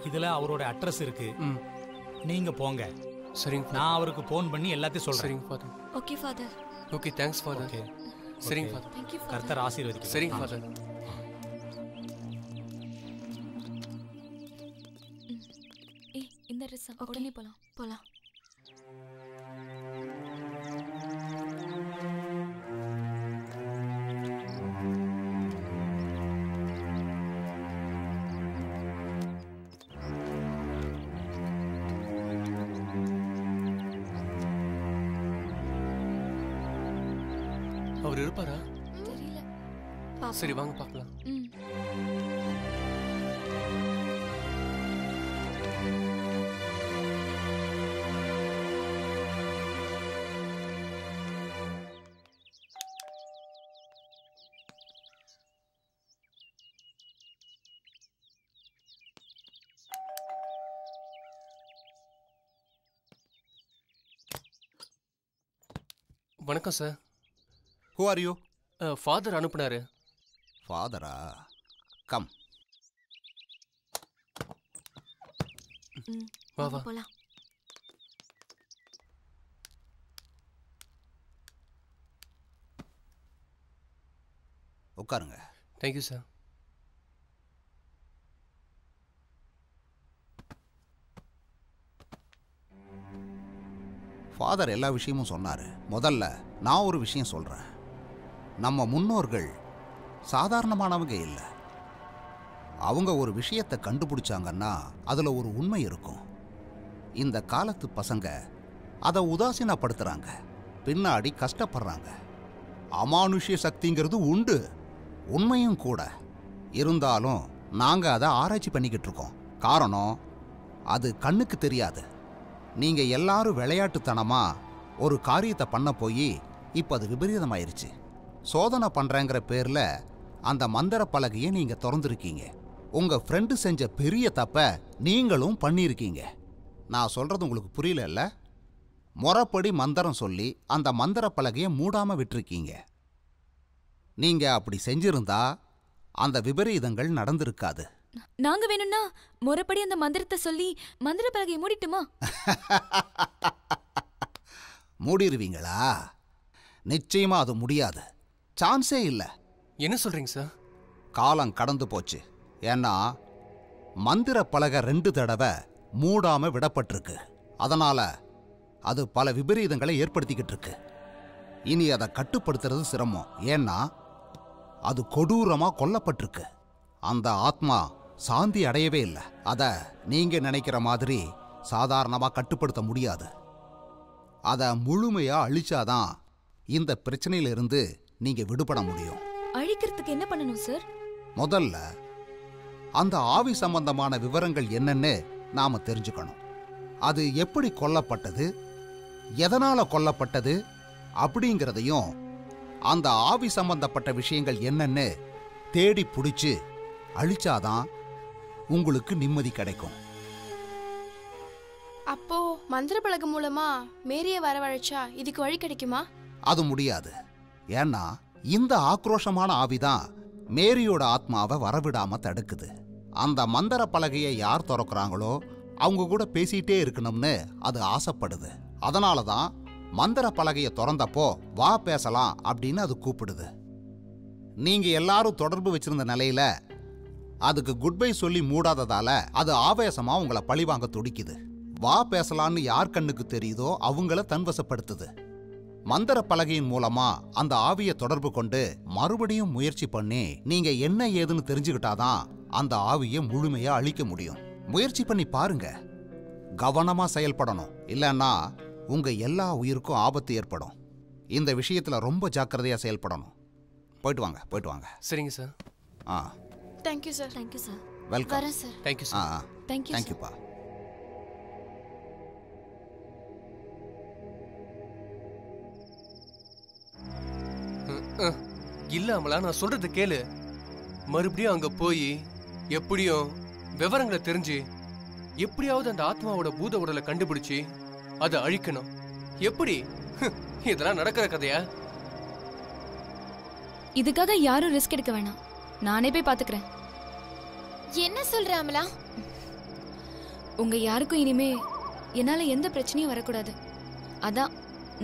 இதுல அவரோட அட்ரஸ் இருக்கு. நீங்க போங்க. சரிங்க. நான் அவருக்கு போன் பண்ணி எல்லாத்தையும் சொல்றேன். சரிங்க father. Okay father. Okay thanks father. Okay சரிங்க ஃபாதர். Thank you, Father. கர்த்தர் ஆசீர்வதிக்கட்டும். சரிங்க ஃபாதர். ஏய் இந்த ட்ரெஸ் உடனே போலாம். போலாம். அவர் இருப்பாரா? தெரியல. சரி வாங்க பார்க்கலாம். வணக்கம் sir. Who are you? Father அனுப்புனாரு. ஃபாதரா? கம். வா வா. போலாம். உட்காருங்க. Thank you sir. ஃபாதர் எல்லா விஷயமும் சொன்னார். முதல்ல நான் ஒரு விஷயம் சொல்கிறேன். நம்ம முன்னோர்கள் சாதாரணமானவங்க இல்லை. அவங்க ஒரு விஷயத்தை கண்டுபிடிச்சாங்கன்னா அதில் ஒரு உண்மை இருக்கும். இந்த காலத்து பசங்க அதை உதாசீனப்படுத்துகிறாங்க, பின்னாடி கஷ்டப்படுறாங்க. அமானுஷ்ய சக்திங்கிறது உண்டு, உண்மையும் கூட. இருந்தாலும் நாங்கள் அதை ஆராய்ச்சி பண்ணிக்கிட்டு இருக்கோம். காரணம், அது கண்ணுக்கு தெரியாது. நீங்கள் எல்லாரும் விளையாட்டுத்தனமாக ஒரு காரியத்தை பண்ண போய் இப்போ அது விபரீதமாயிருச்சு. சோதனை பண்ணுறேங்கிற பேரில் அந்த மந்திர பலகையை நீங்கள் திறந்துருக்கீங்க. உங்கள் ஃப்ரெண்டு செஞ்ச பெரிய தப்பை நீங்களும் பண்ணியிருக்கீங்க. நான் சொல்கிறது உங்களுக்கு புரியல? முறைப்படி மந்திரம் சொல்லி அந்த மந்திர பலகையை மூடாமல் விட்டுருக்கீங்க. நீங்கள் அப்படி செஞ்சிருந்தா அந்த விபரீதங்கள் நடந்திருக்காது. நாங்க வேணும்னா முறைப்படி அந்த மந்திரத்தை சொல்லி மந்திர பலகையை மூடிட்டுமா? மூடிடுவீங்களா? நிச்சயமா அது முடியாது. சான்ஸே இல்லை. என்ன சொல்றீங்க சார்? காலம் கடந்து போச்சு. ஏன்னா மந்திர பலகை 2 தடவை மூடாம விடப்பட்டிருக்கு. அதனால அது பல விபரீதங்களை ஏற்படுத்திக்கிட்டு இருக்கு. இனி அதை கட்டுப்படுத்துறது சிரமம். ஏன்னா அது கொடூரமா கொல்லப்பட்டிருக்கு. அந்த ஆத்மா சாந்தி அடையவே இல்லை. அதை நீங்க நினைக்கிற மாதிரி சாதாரணமாக கட்டுப்படுத்த முடியாது. அதை முழுமையா அழிச்சாதான் இந்த பிரச்சனையிலிருந்து நீங்க விடுபட முடியும். அழிக்கிறதுக்கு என்ன பண்ணணும் சார்? முதல்ல அந்த ஆவி சம்பந்தமான விவரங்கள் என்னன்னு நாம தெரிஞ்சுக்கணும். அது எப்படி கொல்லப்பட்டது, எதனால கொல்லப்பட்டது அப்படிங்கிறதையும், அந்த ஆவி சம்பந்தப்பட்ட விஷயங்கள் என்னன்னு தேடி பிடிச்சு அழிச்சாதான் உங்களுக்கு நிம்மதி கிடைக்கும். அப்போ மந்திர பலகை மூலமா மேரியை வரவழைச்சா இதுக்கு வழி கிடைக்குமா? அது முடியாது. ஏன்னா இந்த ஆக்ரோஷமான ஆவிதான் மேரியோட ஆத்மாவை வரவிடாம தடுக்குது. அந்த மந்திர பலகையை யார் திறக்கிறாங்களோ அவங்க கூட பேசிட்டே இருக்கணும்னு அது ஆசைப்படுது. அதனால தான் மந்திர பலகையை திறந்தப்போ வா பேசலாம் அப்படின்னு அது கூப்பிடுது. நீங்க எல்லாரும் தொடர்பு வச்சிருந்த நிலையில அதுக்கு குட் பை சொல்லி மூடாததால அது ஆவேசமா உங்களை பழிவாங்க துடிக்குது. வா பேசலான்னு யார் கண்ணுக்கு தெரியுதோ அவங்கள தன்வசப்படுத்துது. மந்திர பலகையின் மூலமா அந்த ஆவியை தொடர்பு கொண்டு மறுபடியும் முயற்சி பண்ணி நீங்க என்ன ஏதுன்னு தெரிஞ்சுக்கிட்டாதான் அந்த ஆவியை முழுமையா அழிக்க முடியும். முயற்சி பண்ணி பாருங்க. கவனமா செயல்படணும், இல்லைன்னா உங்க எல்லா உயிருக்கும் ஆபத்து ஏற்படும். இந்த விஷயத்துல ரொம்ப ஜாக்கிரதையா செயல்படணும். போயிட்டு வாங்க, போயிட்டு வாங்க. சரிங்க sir. Thank you sir. Thank you sir. Welcome. வரேன் சார். Thank you sir. தேங்க்யூப்பா. இல்லாமலா நான் சொல்றது கேளு. மறுபடியும் அங்க போய் எப்படியும் விவரங்களை தெரிஞ்சு எப்படியாவது அந்த ஆத்மாவோட பூத உடலை கண்டுபிடிச்சு அதை அழிக்கணும். எப்படி? இதெல்லாம் நடக்கிற கதையா? இதுக்காக யாரும் ரிஸ்க் எடுக்க வேணாம். நானே போய் பாத்துக்கிறேன். என்ன சொல்ற அமலா? உங்க யாருக்கும் இனிமே என்னால எந்த பிரச்சனையும் வரக்கூடாது. அதான்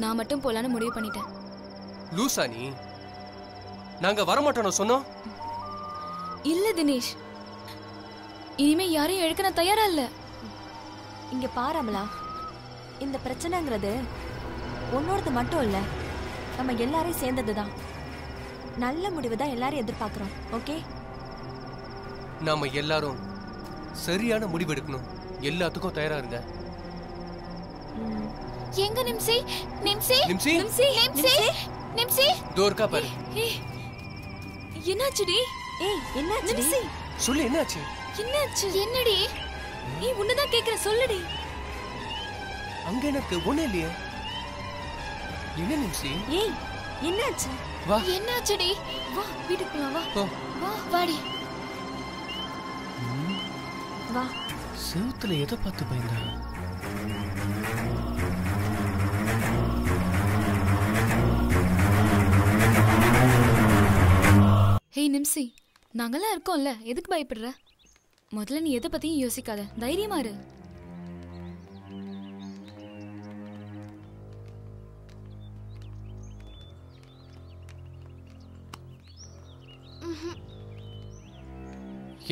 நான் மட்டும் போலான்னு முடிவு பண்ணிட்டேன். லூசா நீ? நாங்க வரமாட்டோம் சொன்னோம். இல்ல தினேஷ், இனிமே யாரையும் இழக்க நான் தயாரா இல்ல. இங்க பாரமலா, இந்த பிரச்சனைங்கிறது உன்னோடது மட்டும் இல்ல, நம்ம எல்லாரையும் சேர்ந்ததுதான். நல்ல முடிவு தான் எல்லாரும் எதிர்பார்க்கிறோம். ஓகே, நாம எல்லாரும் சரியான முடிவு எடுக்கணும். எல்லாத்துக்கும் தயாரா இருங்க. எங்க நிம்சி? நிம்சி? நிம்சி? நிம்சி? நிம்சி? நிம்சி? தோர்க்கா பாரு. என்னாச்சுடி? ஏய், என்னாச்சு? நிம்சி, சொல்லு, என்னாச்சு? என்னாச்சு? என்னடி? நீ உன்னதான் கேக்குற, சொல்லுடி. அங்க எனக்கு ஒண்ணு இல்லையே. என்ன நிம்சி? ஏய், என்னாச்சு? வா. என்னாச்சுடி? வா, வீட்டுக்கு போலாம். வா. போ. வா, வாடி. வா. செவுத்துல எதை பார்த்து பயந்தா? ஹே நிம்சி, நாங்கெல்லாம் இருக்கோம்ல, எதுக்கு பயப்படுற? முதல்ல நீ எதை பத்தியும் யோசிக்காத, தைரியமா இரு.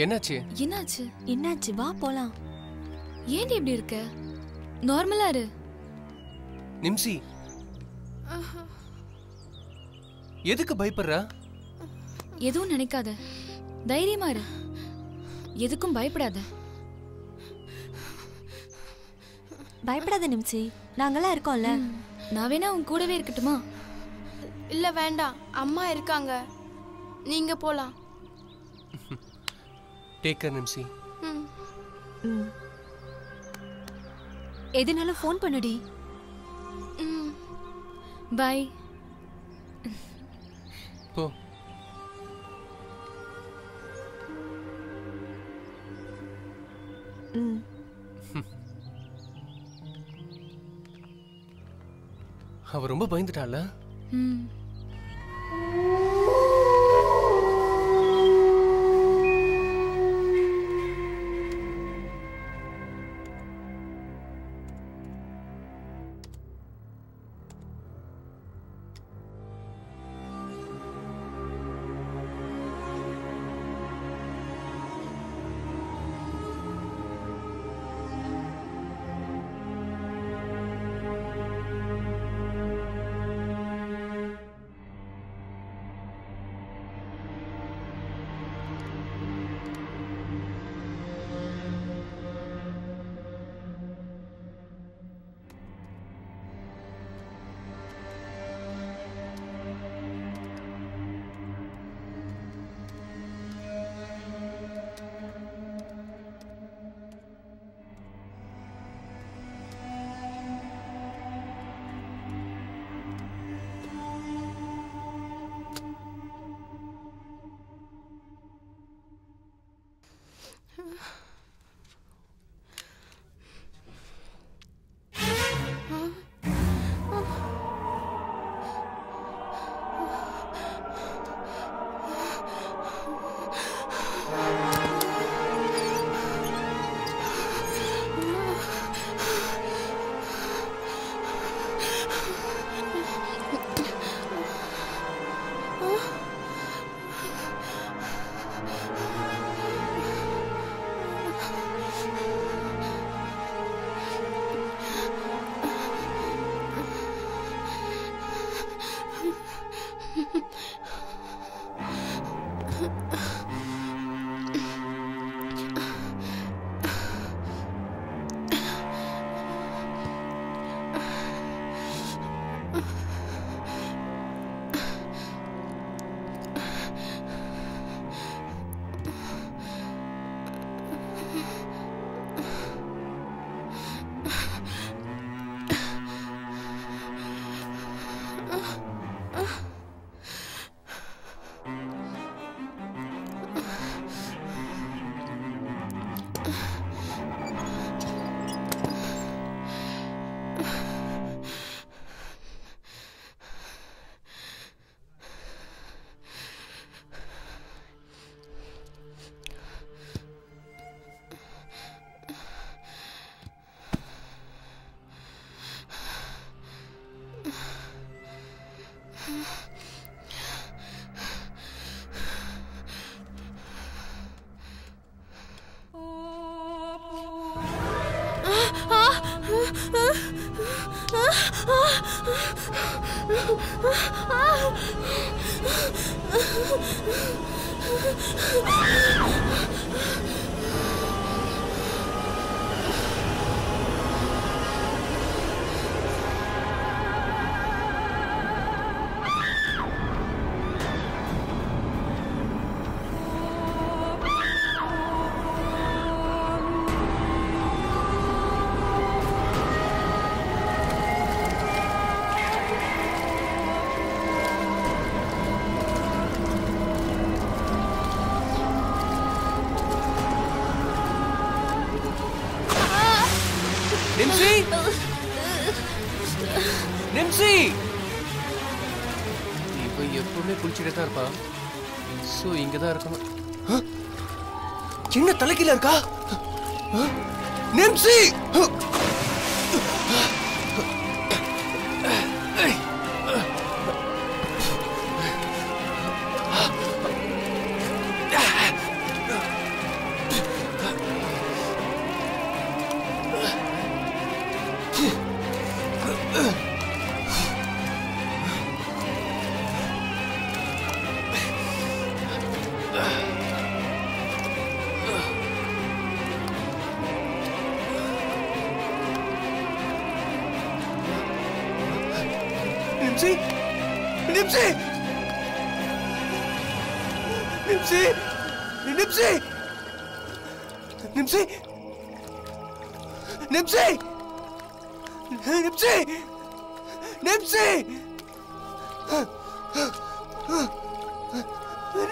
என்னாச்சு? என்னாச்சு? என்னாச்சு? வா போலாம். ஏன்டி இப்படி இருக்க? நார்மலா இரு. நிம்சி, எதுக்கு பயப்படுற? எதுவும் நினைக்காத, தைரியமா இரு, எதுக்கும் பயப்படாத. பயப்படாத நிம்சி, நாங்கெல்லாம் இருக்கோம்ல. நான் வேணா உன் கூடவே இருக்கட்டுமா? இல்ல வேண்டாம், அம்மா இருக்காங்க, நீங்க போலாம். Take care Nimsi. எதுனாலும் ஃபோன் பண்ணுடி. பை. போ. அவ ரொம்ப பயந்துட்டால. நிம்சி, நிம்சி, இப்ப எப்பவுமே குளிச்சுட்டே தான் இருப்பா. சோ இங்கதான் இருக்கணும். என்ன தலைக்கீழ இருக்கா? நிம்சி, நிப்சி நிப்சி நிப்சி நிப்சி நிப்சி நிப்சி நிப்சி நிப்சி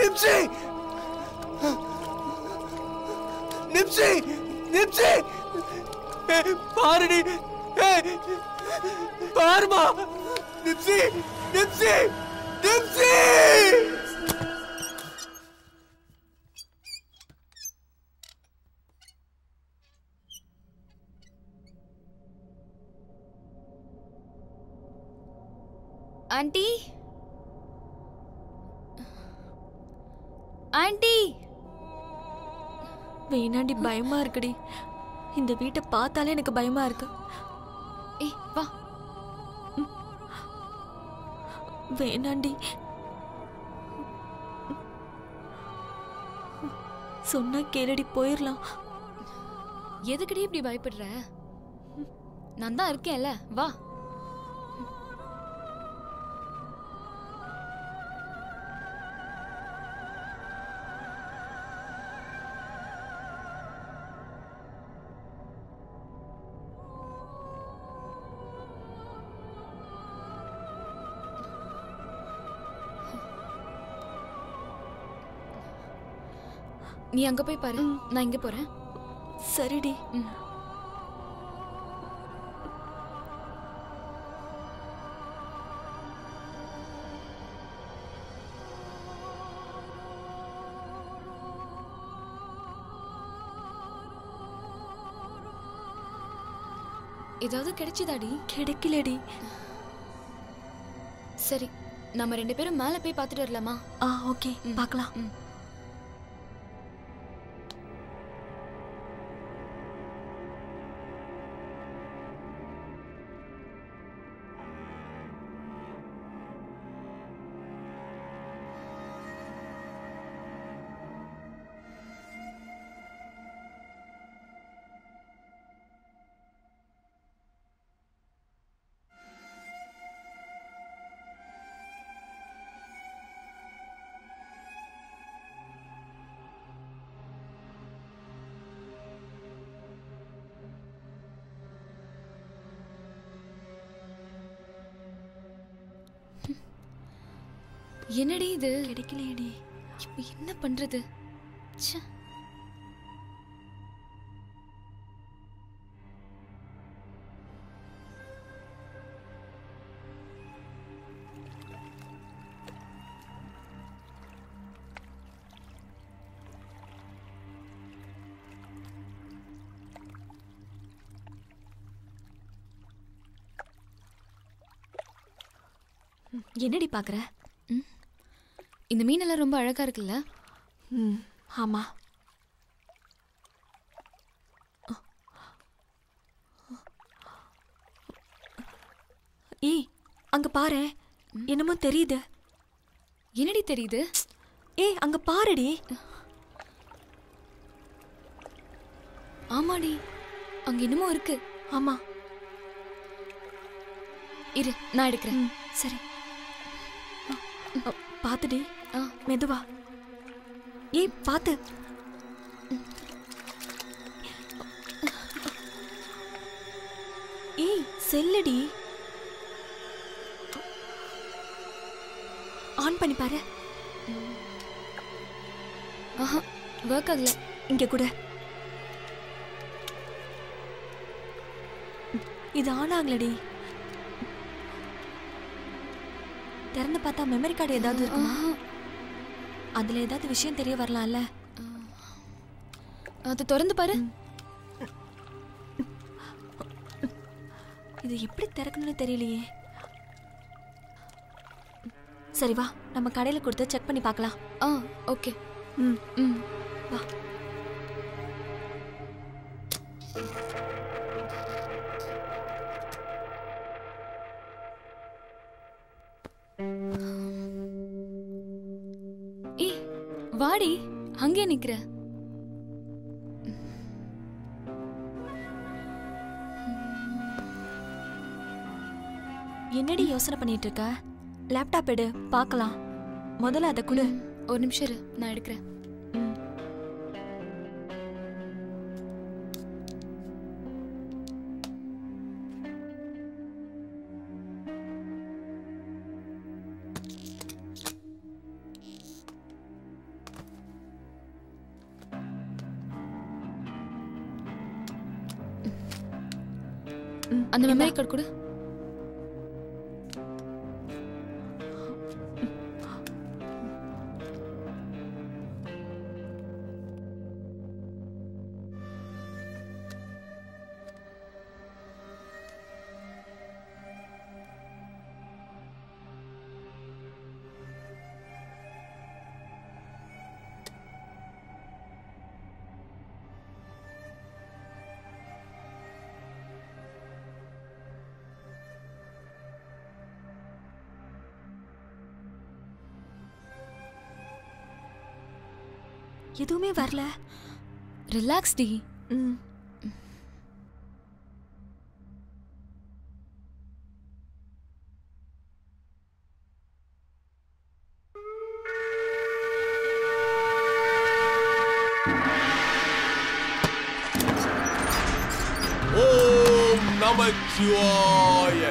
நிப்சி நிப்சி நிப்சி பாருடி பாருமா நிப்சி நிப்சி நிப்சி ஆண்டி ஆண்டி வேணாண்டி பயமா இருக்குடி. இந்த வீட்டை பார்த்தாலே எனக்கு பயமா இருக்கு. ஏய் வா. வேணாண்டி. சொன்னா கேளடி, போயிடலாம். எதுக்குடி இப்படி பயப்படுற? நான் தான் இருக்கேன்ல, வா. நீ அங்க போய் பாரு, நான் இங்க போறேன். சரிடி. ஏதாவது கிடைச்சதாடி? கிடைக்கலடி. சரி, நம்ம 2 பேரும் மேல போய் பார்த்துட்டு வரலாமா? ஓகே, பார்க்கலாம். என்னடி இது? கிடைக்கலையடி. இப்போ என்ன பண்றது? ச்சே. என்னடி பாக்குற? இந்த மீனெல்லாம் ரொம்ப அழகா இருக்குல்ல? ஆமா. ஏய், அங்க பாரு, என்னமோ தெரியுது. என்னடி தெரியுது? ஏய், அங்க பாருடி. ஆமாடி, அங்க என்னமோ இருக்கு. ஆமா, இரு, நான் எடுக்கிறேன். சரி, பாத்துடி. மெதுவா. ஏய், பாத்து. ஏய், செல்லுடி. ஆன் பண்ணி பாரு. ஒர்க் ஆகல. இங்க கூட. இது ஆன் ஆகலடி. திறந்து பார்த்தா மெமரி கார்டு ஏதாவது இருக்குமா? அதுல ஏதாவது விஷயம் தெரிய வரலாம்ல. அது திறந்து பாரு. இது எப்படி திறக்கணும்னு தெரியலையே. சரி வா, நம்ம கடையில கொடுத்து செக் பண்ணி பார்க்கலாம். ஓகே. வா. ஏய், வாடி, அங்கே நிக்கிற. என்னடி யோசனை பண்ணிட்டு இருக்க? லேப்டாப் எடு பார்க்கலாம். முதல்ல அதை கொடு. ஒரு நிமிஷம் இரு, நான் எடுக்கிறேன். அந்த மெமரி கார்டு கொடு. எதுவுமே வரல. ரிலாக்ஸ் டி. ஓம் நமச்சிவாய.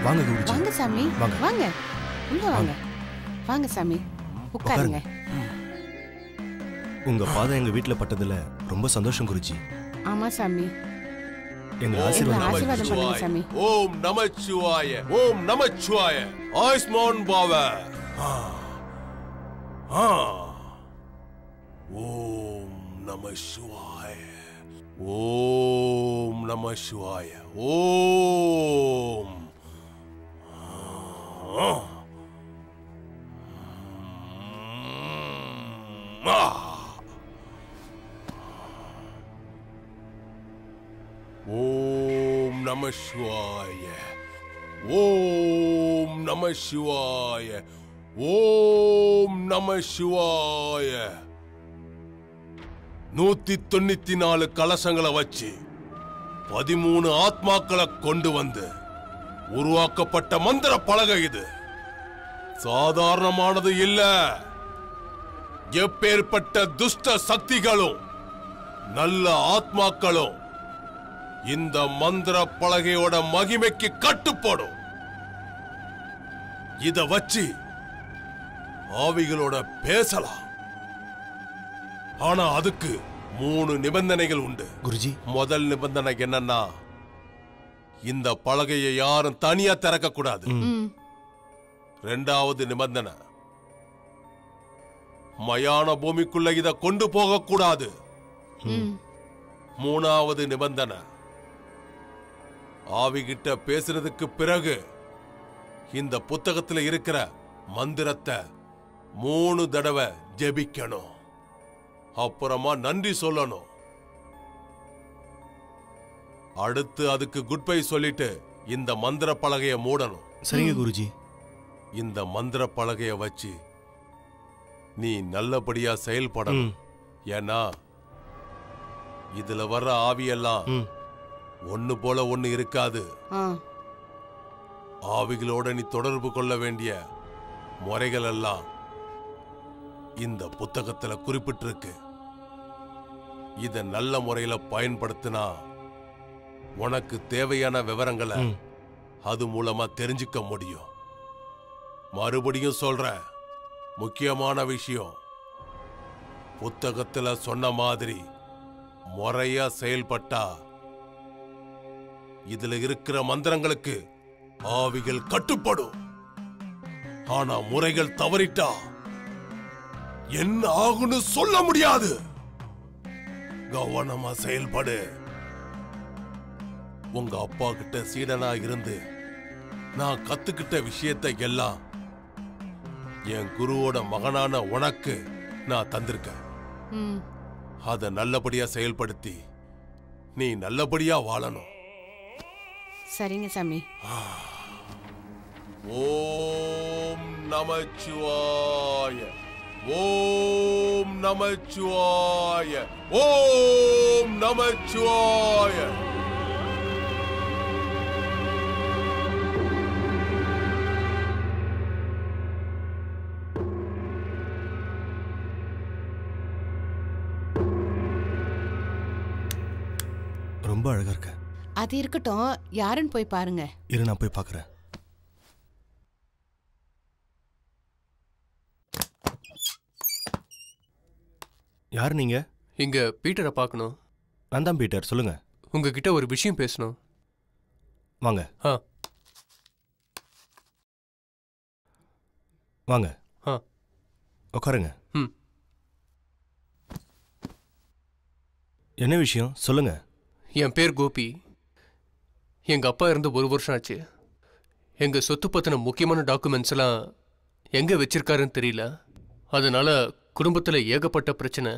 வாங்க குருஜி. வாங்க சாமி. வாங்க உள்ள வாங்க. வாங்க சாமி, உட்காருங்க. உங்க பாதம் எங்க வீட்ல பட்டதுல ரொம்ப சந்தோஷம் குருஜி. ஆமா சாமி, எங்க ஆசீர்வாதம் பண்ணுங்க சாமி. ஓம் நமச்சிவாய. ஓம் நமச்சிவாய. ஆயுஷ்மான் பாவ. ஓம் நமசிவாய. ஓம் நமசிவாய. ஓம் ஓம் நம சிவாய. ஓம் நம சிவாய. ஓம் நம சிவாய. 194 கலசங்களை வச்சு 13 ஆத்மாக்களை கொண்டு வந்து உருவாக்கப்பட்ட மந்திர பலகை இது. சாதாரணமானது இல்ல. எப்பேற்பட்ட துஷ்ட சக்திகளும் நல்ல ஆத்மாக்களும் இந்த மந்திர பலகையோட மகிமைக்கு கட்டுப்படும். இத வச்சு ஆவிகளோட பேசலாம். ஆனா அதுக்கு 3 நிபந்தனைகள் உண்டு குருஜி. முதல் நிபந்தனை என்னன்னா, இந்த பலகையை யாரும் தனியா திறக்க கூடாது. இரண்டாவது நிபந்தனை, மயான பூமிக்குள்ள இத கொண்டு போக கூடாது. மூணாவது நிபந்தனை, ஆவிகிட்ட பேசுறதுக்கு பிறகு இந்த புத்தகத்துல இருக்கிற மந்திரத்தை 3 தடவை ஜெபிக்கணும். அப்புறமா நன்றி சொல்லணும். அடுத்து அதுக்கு குட் பை சொல்லிட்டு இந்த மந்திர பலகையை மூடணும். சரிங்க குருஜி. இந்த மந்திர பலகையை வச்சு நீ நல்லபடியா செயல்படணும். ஏன்னா இதுல வர்ற ஆவியெல்லாம் ஒண்ணு போல ஒண்ணு இருக்காது. ஆவிகளோட நீ தொடர்பு கொள்ள வேண்டிய முறைகள் எல்லாம் இந்த புத்தகத்துல குறிப்பிட்டிருக்கு. இத நல்ல முறையில பயன்படுத்தினா உனக்கு தேவையான விவரங்களை அது மூலமா தெரிஞ்சுக்க முடியும். மறுபடியும் சொல்றேன், முக்கியமான விஷயம், புத்தகத்துல சொன்ன மாதிரி முறையா செயல்பட்டா இதுல இருக்கிற மந்திரங்களுக்கு ஆவிகள் கட்டுப்படும். ஆனா முறைகள் தவறிட்டா என்ன ஆகுன்னு சொல்ல முடியாது. கவனமா செயல்படு. உங்க அப்பா கிட்ட சீடனா இருந்து நான் கத்துக்கிட்ட விஷயத்தை எல்லாம் என் குருவோட மகனான உனக்கு நான் தந்திருக்கேன். அத நல்லபடியா செயல்படுத்தி நீ நல்லபடியா வாழணும். சரிங்க சாமி. ஓம் நமச்சிவாய. ஓம் நமச்சிவாய. ஓம் நமச்சிவாய. ரொம்ப அழகா இருக்க. அது இருக்கட்டும், யாருன்னு போய் பாருங்க. இரு, நான் போய் பார்க்கறேன். யார் நீங்க? இங்க பீட்டரை பார்க்கணும். நான் தான் பீட்டர், சொல்லுங்க. உங்ககிட்ட ஒரு விஷயம் பேசணும். வாங்க. வாங்க. உட்காருங்க. என்ன விஷயம் சொல்லுங்க. என் பேர் கோபி. எங்க அப்பா இருந்து 1 வருஷம் ஆச்சு. எங்க சொத்து பத்தின முக்கியமான டாக்குமெண்ட்ஸ் எல்லாம் எங்க வச்சிருக்காருன்னு தெரியல. அதனால குடும்பத்துல ஏகப்பட்ட பிரச்சனை.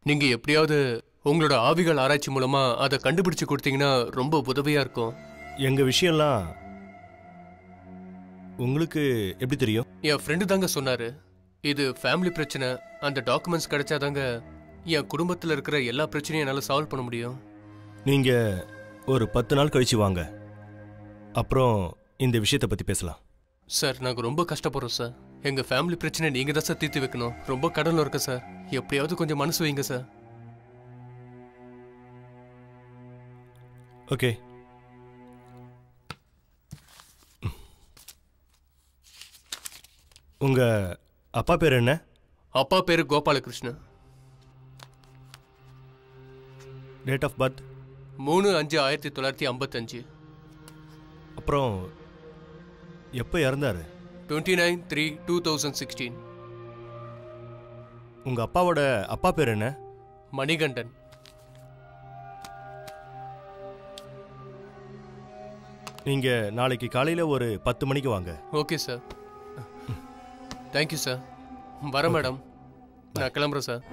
நீங்க எப்படியாவது உங்களோட ஆவிகள் ஆராய்ச்சி மூலமா அதை கண்டுபிடிச்சு கொடுத்தீங்கன்னா ரொம்ப உதவியா இருக்கும். எங்க விஷயம்லாம் உங்களுக்கு எப்படி தெரியும்? என் ஃப்ரெண்டு தாங்க சொன்னாரு. இது ஃபேமிலி பிரச்சனை. அந்த டாக்குமெண்ட்ஸ் கிடைச்சாதாங்க என் குடும்பத்தில் இருக்கிற எல்லா பிரச்சனையும் என்னால் சால்வ் பண்ண முடியும். நீங்க ஒரு 10 நாள் கழிச்சு வாங்க, அப்புறம் இந்த விஷயத்தை பத்தி பேசலாம். சார், நாங்கள் ரொம்ப கஷ்டப்படுறோம் சார். எங்கள் ஃபேமிலி பிரச்சனை நீங்கள் தான் சார் தீர்த்து வைக்கணும். ரொம்ப கடனில் இருக்க சார். எப்படியாவது கொஞ்சம் மனசு வைங்க சார். ஓகே. உங்க அப்பா பேர் என்ன? அப்பா பேரு கோபாலகிருஷ்ணன். Date of birth? 3/5/1955. அப்புறம் எப்போ இறந்தாரு? 29/3/2016. உங்க அப்பாவோட அப்பா பேர் என்ன? மணிகண்டன். நீங்க நாளைக்கு காலையில ஒரு 10 மணிக்கு வாங்க. Okay sir. Thank you sir. வர மேடம். நான் கிளம்புறேன் சார்.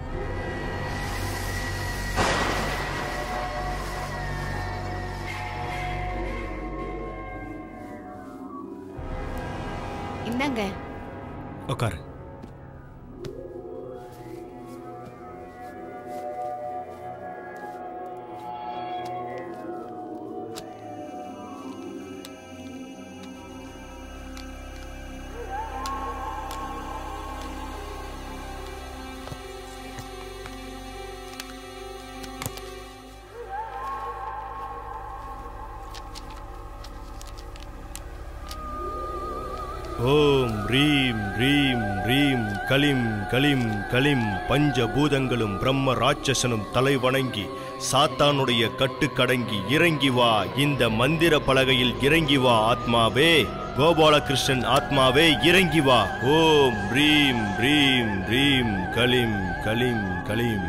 இந்தாங்க. உட்காரு. ஓம் ரீம் ரீம் ரீம் கலிம் கலிம் கலிம். பஞ்சபூதங்களும் பிரம்ம ராட்சசனும் தலை வணங்கி சாத்தானுடைய கட்டுக்கடங்கி இறங்கி வா. இந்த மந்திர பலகையில் இறங்கி வா ஆத்மாவே. கோபாலகிருஷ்ணன் ஆத்மாவே இறங்கி வா. ஓம் ரீம் ரீம் ரீம் கலிம் கலிம் கலிம்.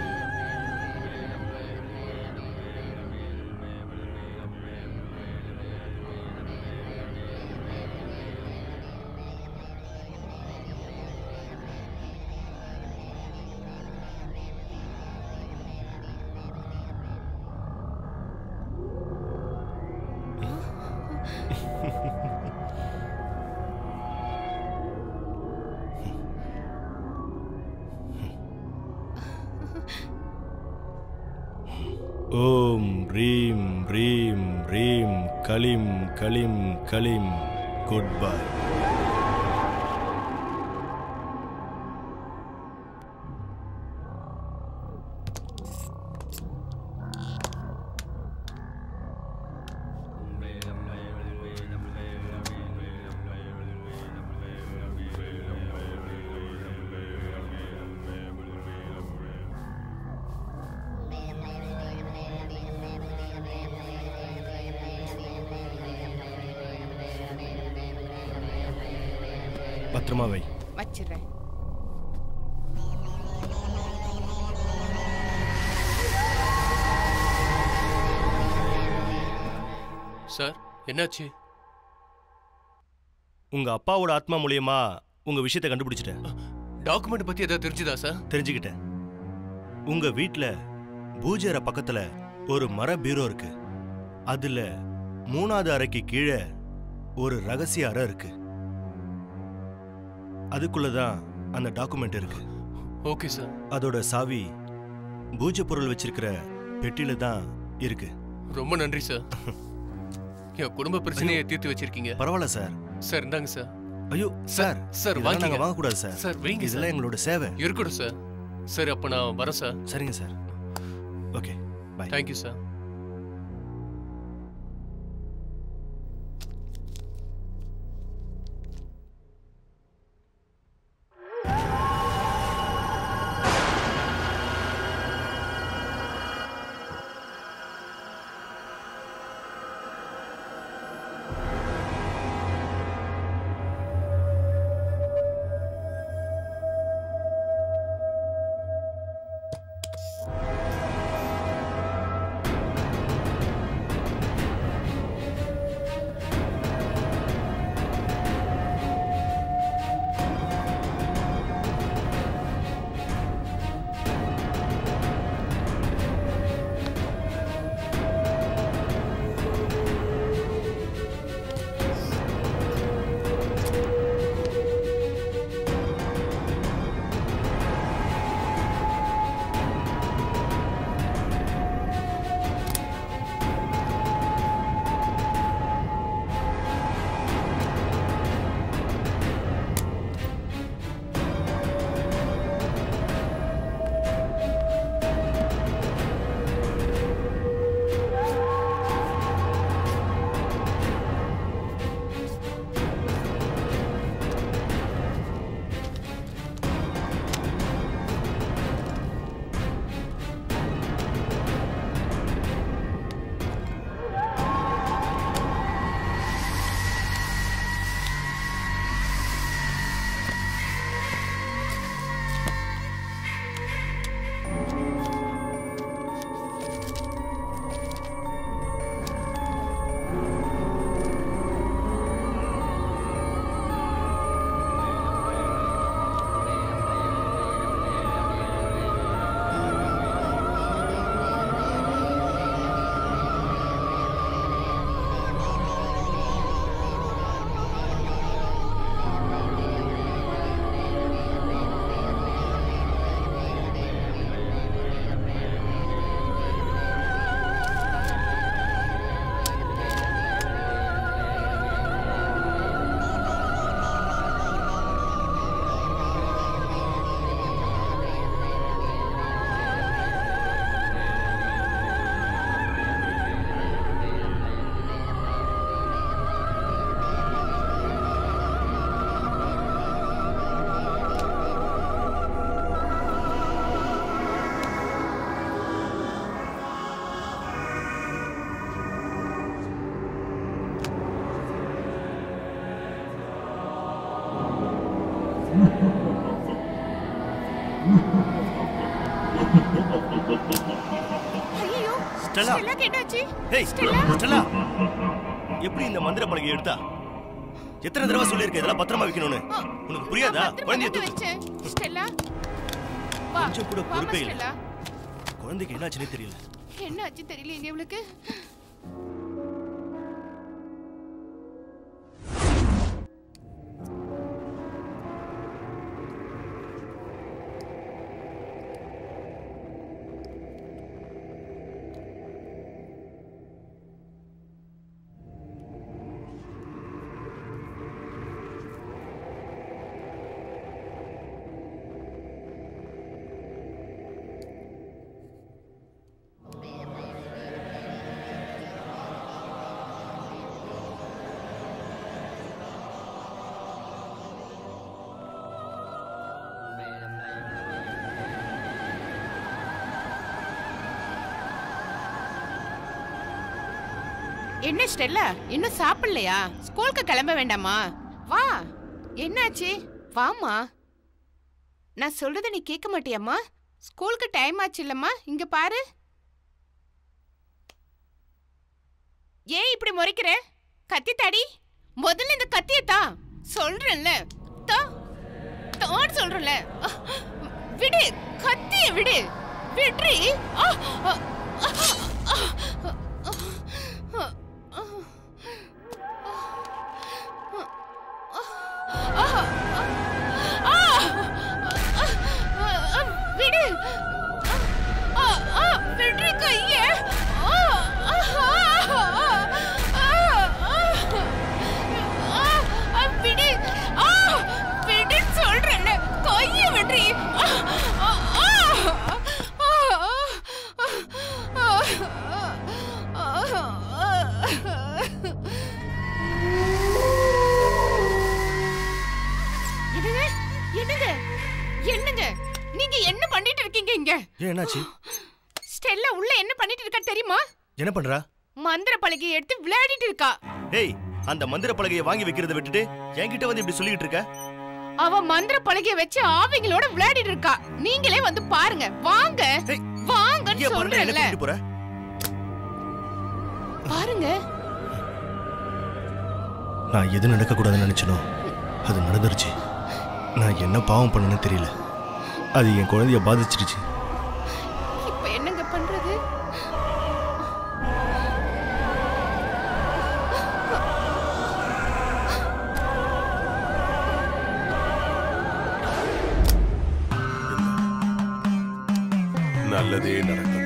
ஓம் ரீம் ரீம் ரீம் கலிம் கலிம் கலிம். Good bye. பத்திரமா வை. வச்சிடுறேன். சார், என்னாச்சு? உங்க அப்பாவோட ஆத்மா மூலியமா உங்க விஷயத்தை கண்டுபிடிச்சிட்டேன். டாக்குமெண்ட் பத்தி ஏதாவது தெரிஞ்சுதா சார்? தெரிஞ்சுக்கிட்டேன். உங்க வீட்ல பூஜை அறை பக்கத்துல ஒரு மர பீரோ இருக்கு. அதுல 3வது அறைக்கு கீழே ஒரு ரகசிய அறை இருக்கு. அதுக்குள்ளதான் அந்த டாக்குமெண்ட் இருக்கு. Okay sir. அதோட சாவி பூஜை பொருள் வச்சிருக்கிற பெட்டியில தான் இருக்கு. ரொம்ப நன்றி சார். என் குடும்ப பிரச்சனையை தீர்த்து வச்சிருக்கீங்க. பரவாயில்ல சார். சார், இந்தாங்க சார். ஐயோ சார், சார் வாங்க கூடாது சார். சார் வைங்க. இதெல்லாம் எங்களோட சேவை. இருக்கட்டும் சார். சரி, அப்ப நான் வரேன் சார். சரிங்க sir. Okay, bye. Thank you sir. Stella ஸ்டெல்லாக்கு என்னாச்சு? ஏய் ஸ்டெல்லா எப்படி இந்த மந்திர பலகையை எடுத்தா? எத்தனை தடவை சொல்லிருக்க இதெல்லாம் பத்திரமா வைக்கணும்னு? உனக்கு புரியாதா? குழந்தையை தூக்கு. ஸ்டெல்லா வா. கொஞ்சம் கூட பொறுப்பே இல்ல. ஸ்டெல்லா குழந்தைக்கு என்னாச்சுன்னே தெரியல. என்னாச்சு தெரியல இவளுக்கு. என்ன ஸ்டெல்லா இன்னும் சாப்பிடலையா? ஸ்கூலுக்கு கிளம்ப வேண்டாமா? வா. என்னாச்சு? வாமா. நான் சொல்றத நீ கேட்க மாட்டியாம்மா? ஸ்கூலுக்கு டைம் ஆச்சு இல்லம்மா. இங்க பாரு. ஏன் இப்படி முறைக்கிற? கத்தி தாடி. முதல்ல இந்த கத்தியை தான் சொல்றேன்ல. சொல்றேன்ல. விடு கத்திய விடு. விட்ரி. விடு. விட்ரி கைய. விடு. விடு சொல்றேன்ல. கைய விட்ரி. என்னங்க நீங்க என்ன பண்ணிட்டு இருக்கீங்க இங்க? என்னாச்சு? ஸ்டெல்லா உள்ள என்ன பண்ணிட்டு இருக்கா தெரியுமா? என்ன பண்றா? மந்திர பலகையை எடுத்து விளையாடிட்டு இருக்கா. டேய் அந்த மந்திர பலகையை வாங்கி வைக்கிறத விட்டுட்டு என்கிட்ட வந்து இப்படி சொல்லிட்டு இருக்க? அவ மந்திர பலகையை வச்சு ஆவிங்களோட விளையாடிட்டு இருக்கா. நீங்களே வந்து பாருங்க. வாங்க வாங்கன்னு சொல்றேன்ல. பாருங்க. நான் எது நடக்க கூடாதுன்னு நினைச்சனோ அது நடந்துருச்சு. நான் என்ன பாவம் பண்ணேன்னு தெரியல. அது என் குழந்தைய பாதிச்சிருச்சு. இப்ப என்னங்க பண்றது? நல்லதே நடக்கும்.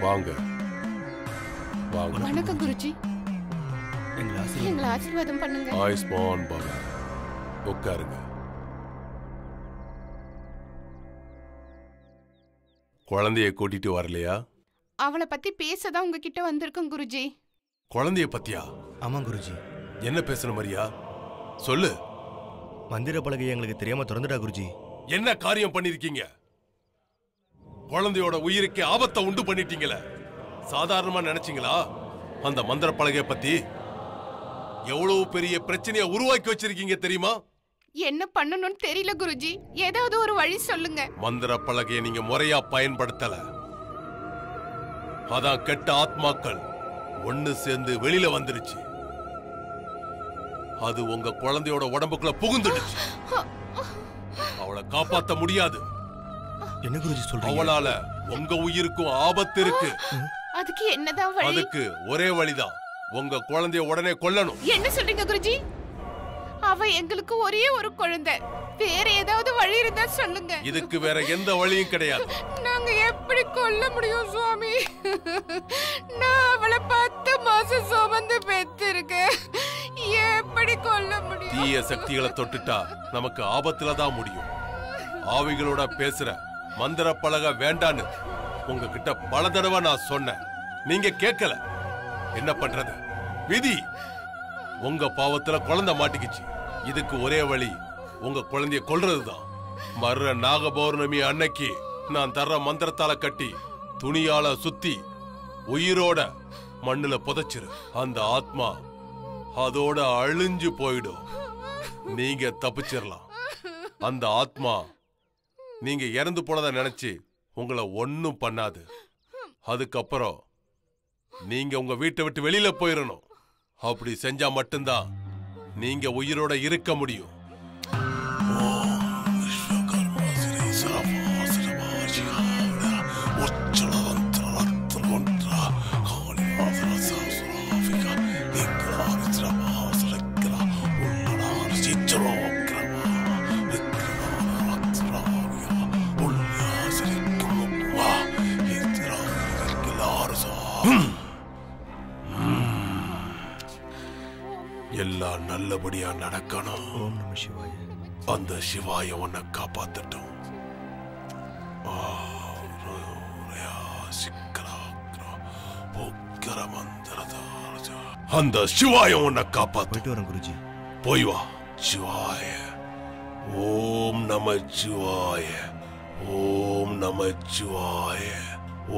வாங்க வாங்க. வணக்கம் குருஜி. எங்களை ஆசீர்வாதம் பண்ணுங்க. ஆயுஷ்மான் பவ. உட்காருங்க. குழந்தைய கூட்டிட்டு வரலையா? அவளை பத்தி பேசதான் உங்ககிட்ட வந்திருக்கோம் குருஜி. குழந்தைய பத்தியா? ஆமா குருஜி. என்ன பேசணும் மரியா? சொல்லு. மந்திர பலகையை எங்களுக்கு தெரியாம திறந்துடா குருஜி. என்ன காரியம் பண்ணிருக்கீங்க? குழந்தையோட உயிருக்கு ஆபத்தை உண்டு பண்ணிட்டீங்களே. சாதாரணமா நினைச்சீங்களா? அந்த மந்திர பலகையை பத்தி எவ்வளவு பெரிய பிரச்சனையை உருவாக்கி வச்சிருக்கீங்க தெரியுமா? என்ன பண்ணணும்னு தெரியல குருஜி. ஏதாவது ஒரு வழி சொல்லுங்க. மந்திர பலகையை நீங்க முறையா பயன்படுத்தல. அதான் கெட்ட ஆத்மாக்கள் ஒண்ணு சேர்ந்து வெளியில வந்துருச்சு. அது உங்க குழந்தையோட உடம்புக்குள்ள புகுந்துடுச்சு. அவளை காப்பாத்த முடியாது. என்ன குருஜி சொல்றீங்க? அவளால உங்க உயிருக்கும் ஆபத்து இருக்கு. அதுக்கு என்னதான் வழி? அதுக்கு ஒரே வழிதான். உங்க குழந்தைய உடனே கொல்லணும். என்ன சொல்றீங்க குருஜி? அவ எங்களுக்கு ஒரே ஒரு குழந்தை. வேற ஏதாவது வழி இருந்தா சொல்லுங்க. இதுக்கு வேற எந்த வழியும் கிடையாது. நாங்க எப்படி கொல்ல முடியும் சுவாமி? நான் அவளை 10 மாசம் சுமந்து பெத்திருக்கேன். எப்படி கொல்ல முடியும்? தீய சக்திகளை தொட்டுட்டா நமக்கு ஆபத்துல தான் முடியும். ஆவிகளோட பேசுற மந்திர பலகை வேண்டான்னு உங்ககிட்ட பல தடவை நான் சொன்னேன். நீங்க கேட்கல. என்ன பண்றது? விதி. உங்க பாவத்துல குழந்தை மாட்டிக்கிச்சு. இதுக்கு ஒரே வழி உங்க குழந்தைய கொல்றதுதான். மர்ற நாக பௌர்ணமி அன்னைக்கு நான் தர்ற மந்திரத்தால கட்டி துணியால சுத்தி உயிரோட மண்ணுல புதைச்சிரு. அந்த ஆத்மா அதோட அழிஞ்சு போயிடும். நீங்க தப்பிச்சிடலாம். அந்த ஆத்மா நீங்க இறந்து போனதா நினைச்சு உங்களை ஒன்னும் பண்ணாது. அதுக்கப்புறம் நீங்க உங்க வீட்டை விட்டு வெளியில போயிடணும். அப்படி செஞ்சா மட்டும்தான் நீங்க உயிரோட இருக்க முடியும். எல்லாம் நல்லபடியா நடக்கணும். ஓம் நம சிவாய. அந்த சிவாய உன்னை காப்பாத்தட்டும். அந்த சிவாய உன்னை காப்பாத்து. வரேன் குருஜி. போய் வா. சிவாய. ஓம் நம சிவாய. ஓம் நம சிவாய.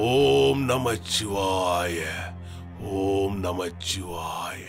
ஓம் நம சிவாய. ஓம் நம சிவாய.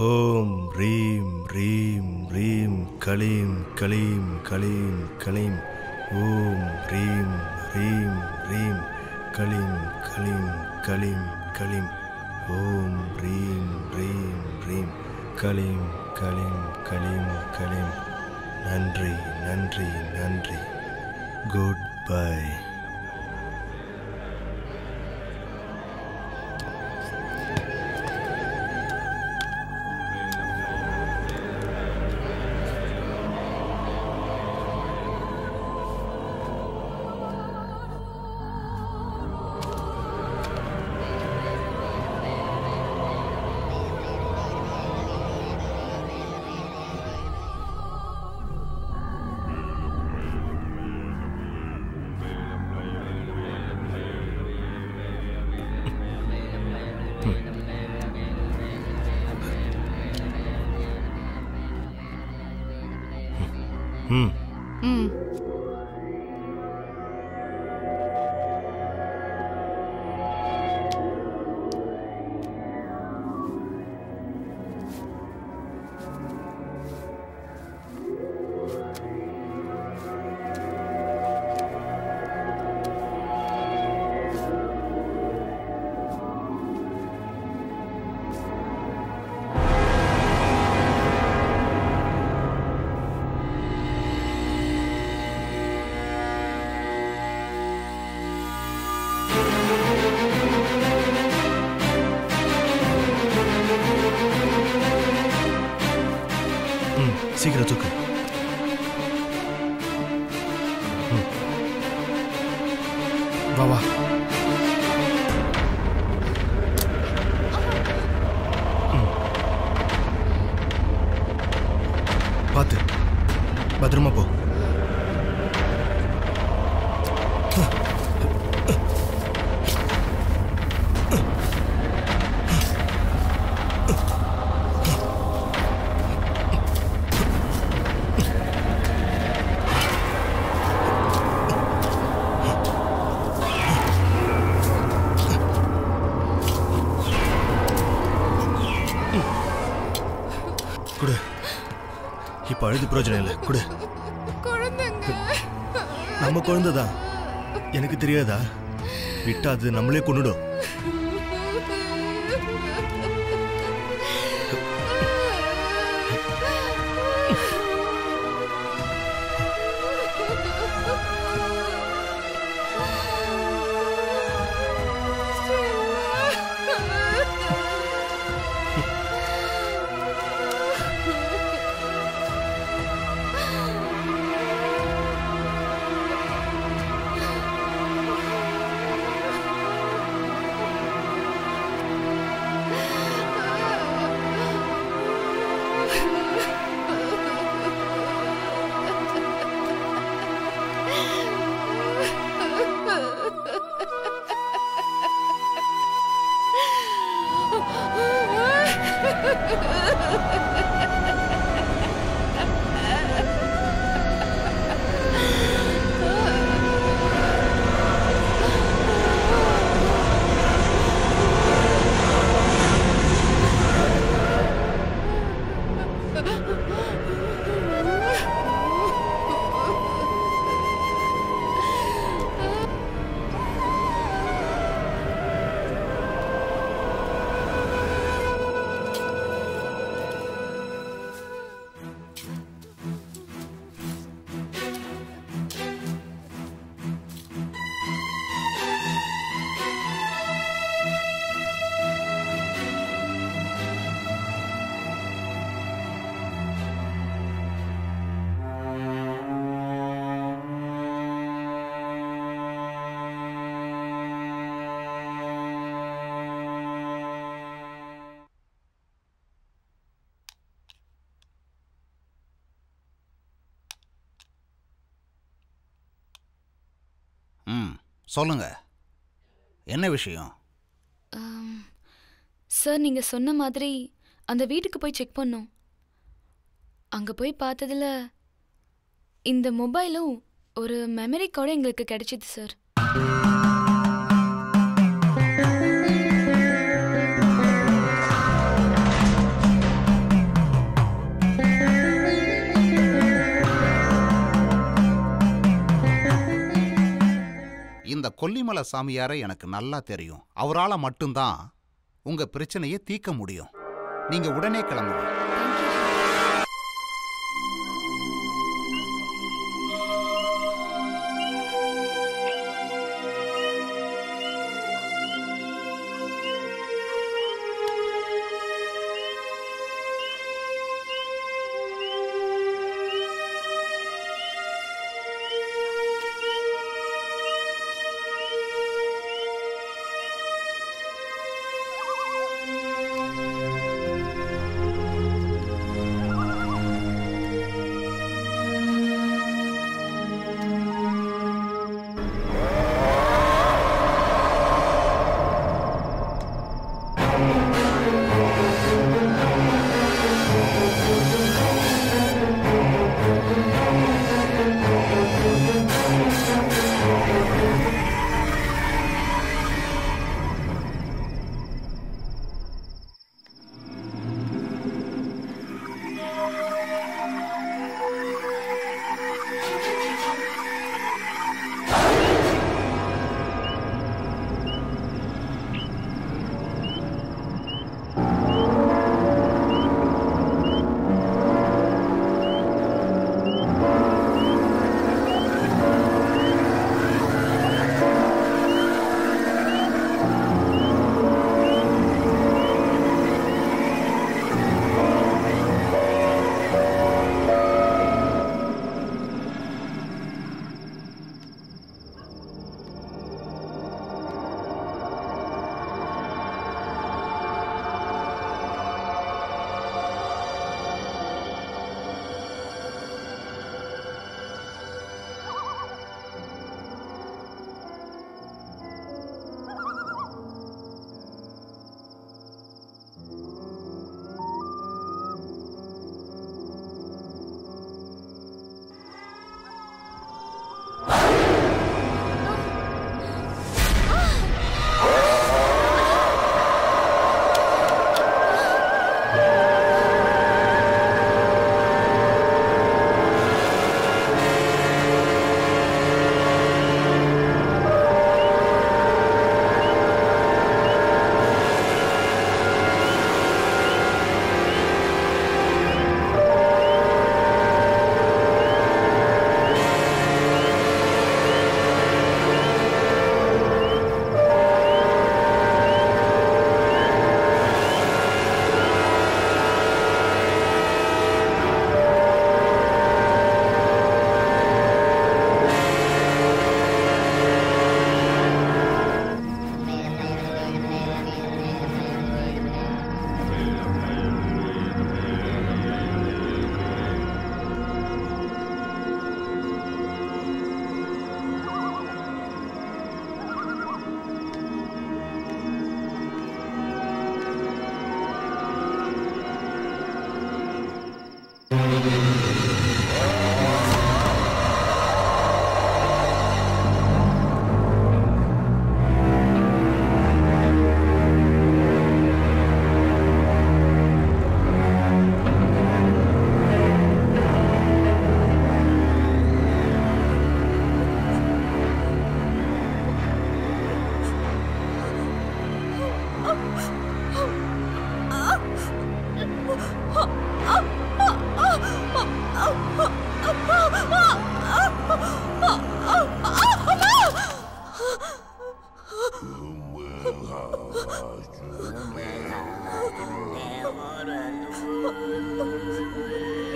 ஓம் ரீம் ரீம் ரீம் களீம் களீம் களீம் களீம். ஓம் ரீம் ரீம் ரீம் களீம் களீம் களீம் களீம். ஓம் ரீம் ரீம் ரீம் களீம் களீம் களீம் களீம். நன்றி நன்றி நன்றி. Good bye. சீக்கிரம் தூக்கு. வா வா. பத்திரமா போ. குடு. இப்ப அழுது பிரயோஜனம் இல்லை. குடு. நம்ம குழந்தைதான். எனக்கு தெரியாதா? விட்டா அது நம்மளே கொன்னுடும். சொல்லுங்க, என்ன விஷயம்? சார், நீங்க சொன்ன மாதிரி அந்த வீட்டுக்கு போய் செக் பண்ணோம். அங்க போய் பார்த்ததுல இந்த மொபைலும் ஒரு மெமரி கார்டும் எங்களுக்கு கிடைச்சிது சார். இந்த கொல்லிமலை சாமியாரை எனக்கு நல்லா தெரியும். அவரால் மட்டும்தான் உங்க பிரச்சனையை தீர்க்க முடியும். நீங்க உடனே கிளம்புங்க.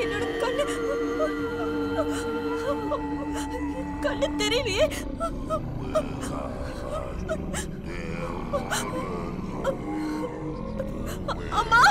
என்னோட கண்ணு தெரியலையே. அம்மா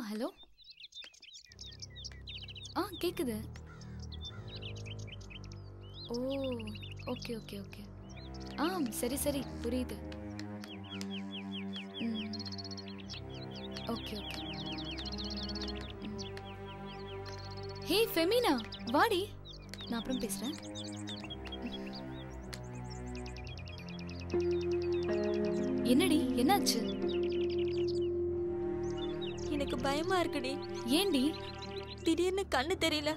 ஹலோ. கேக்குது. ஓ, ஓகே ஓகே ஓகே. சரி சரி புரியுது. Okay okay. ஹே ஃபெமினா, வாடி, நான் அப்புறம் பேசுறேன். என்னடி, என்னாச்சு? எனக்கு பயமா இருக்குடி. ஏண்டி? திடீர்னு கண்ணு தெரியல,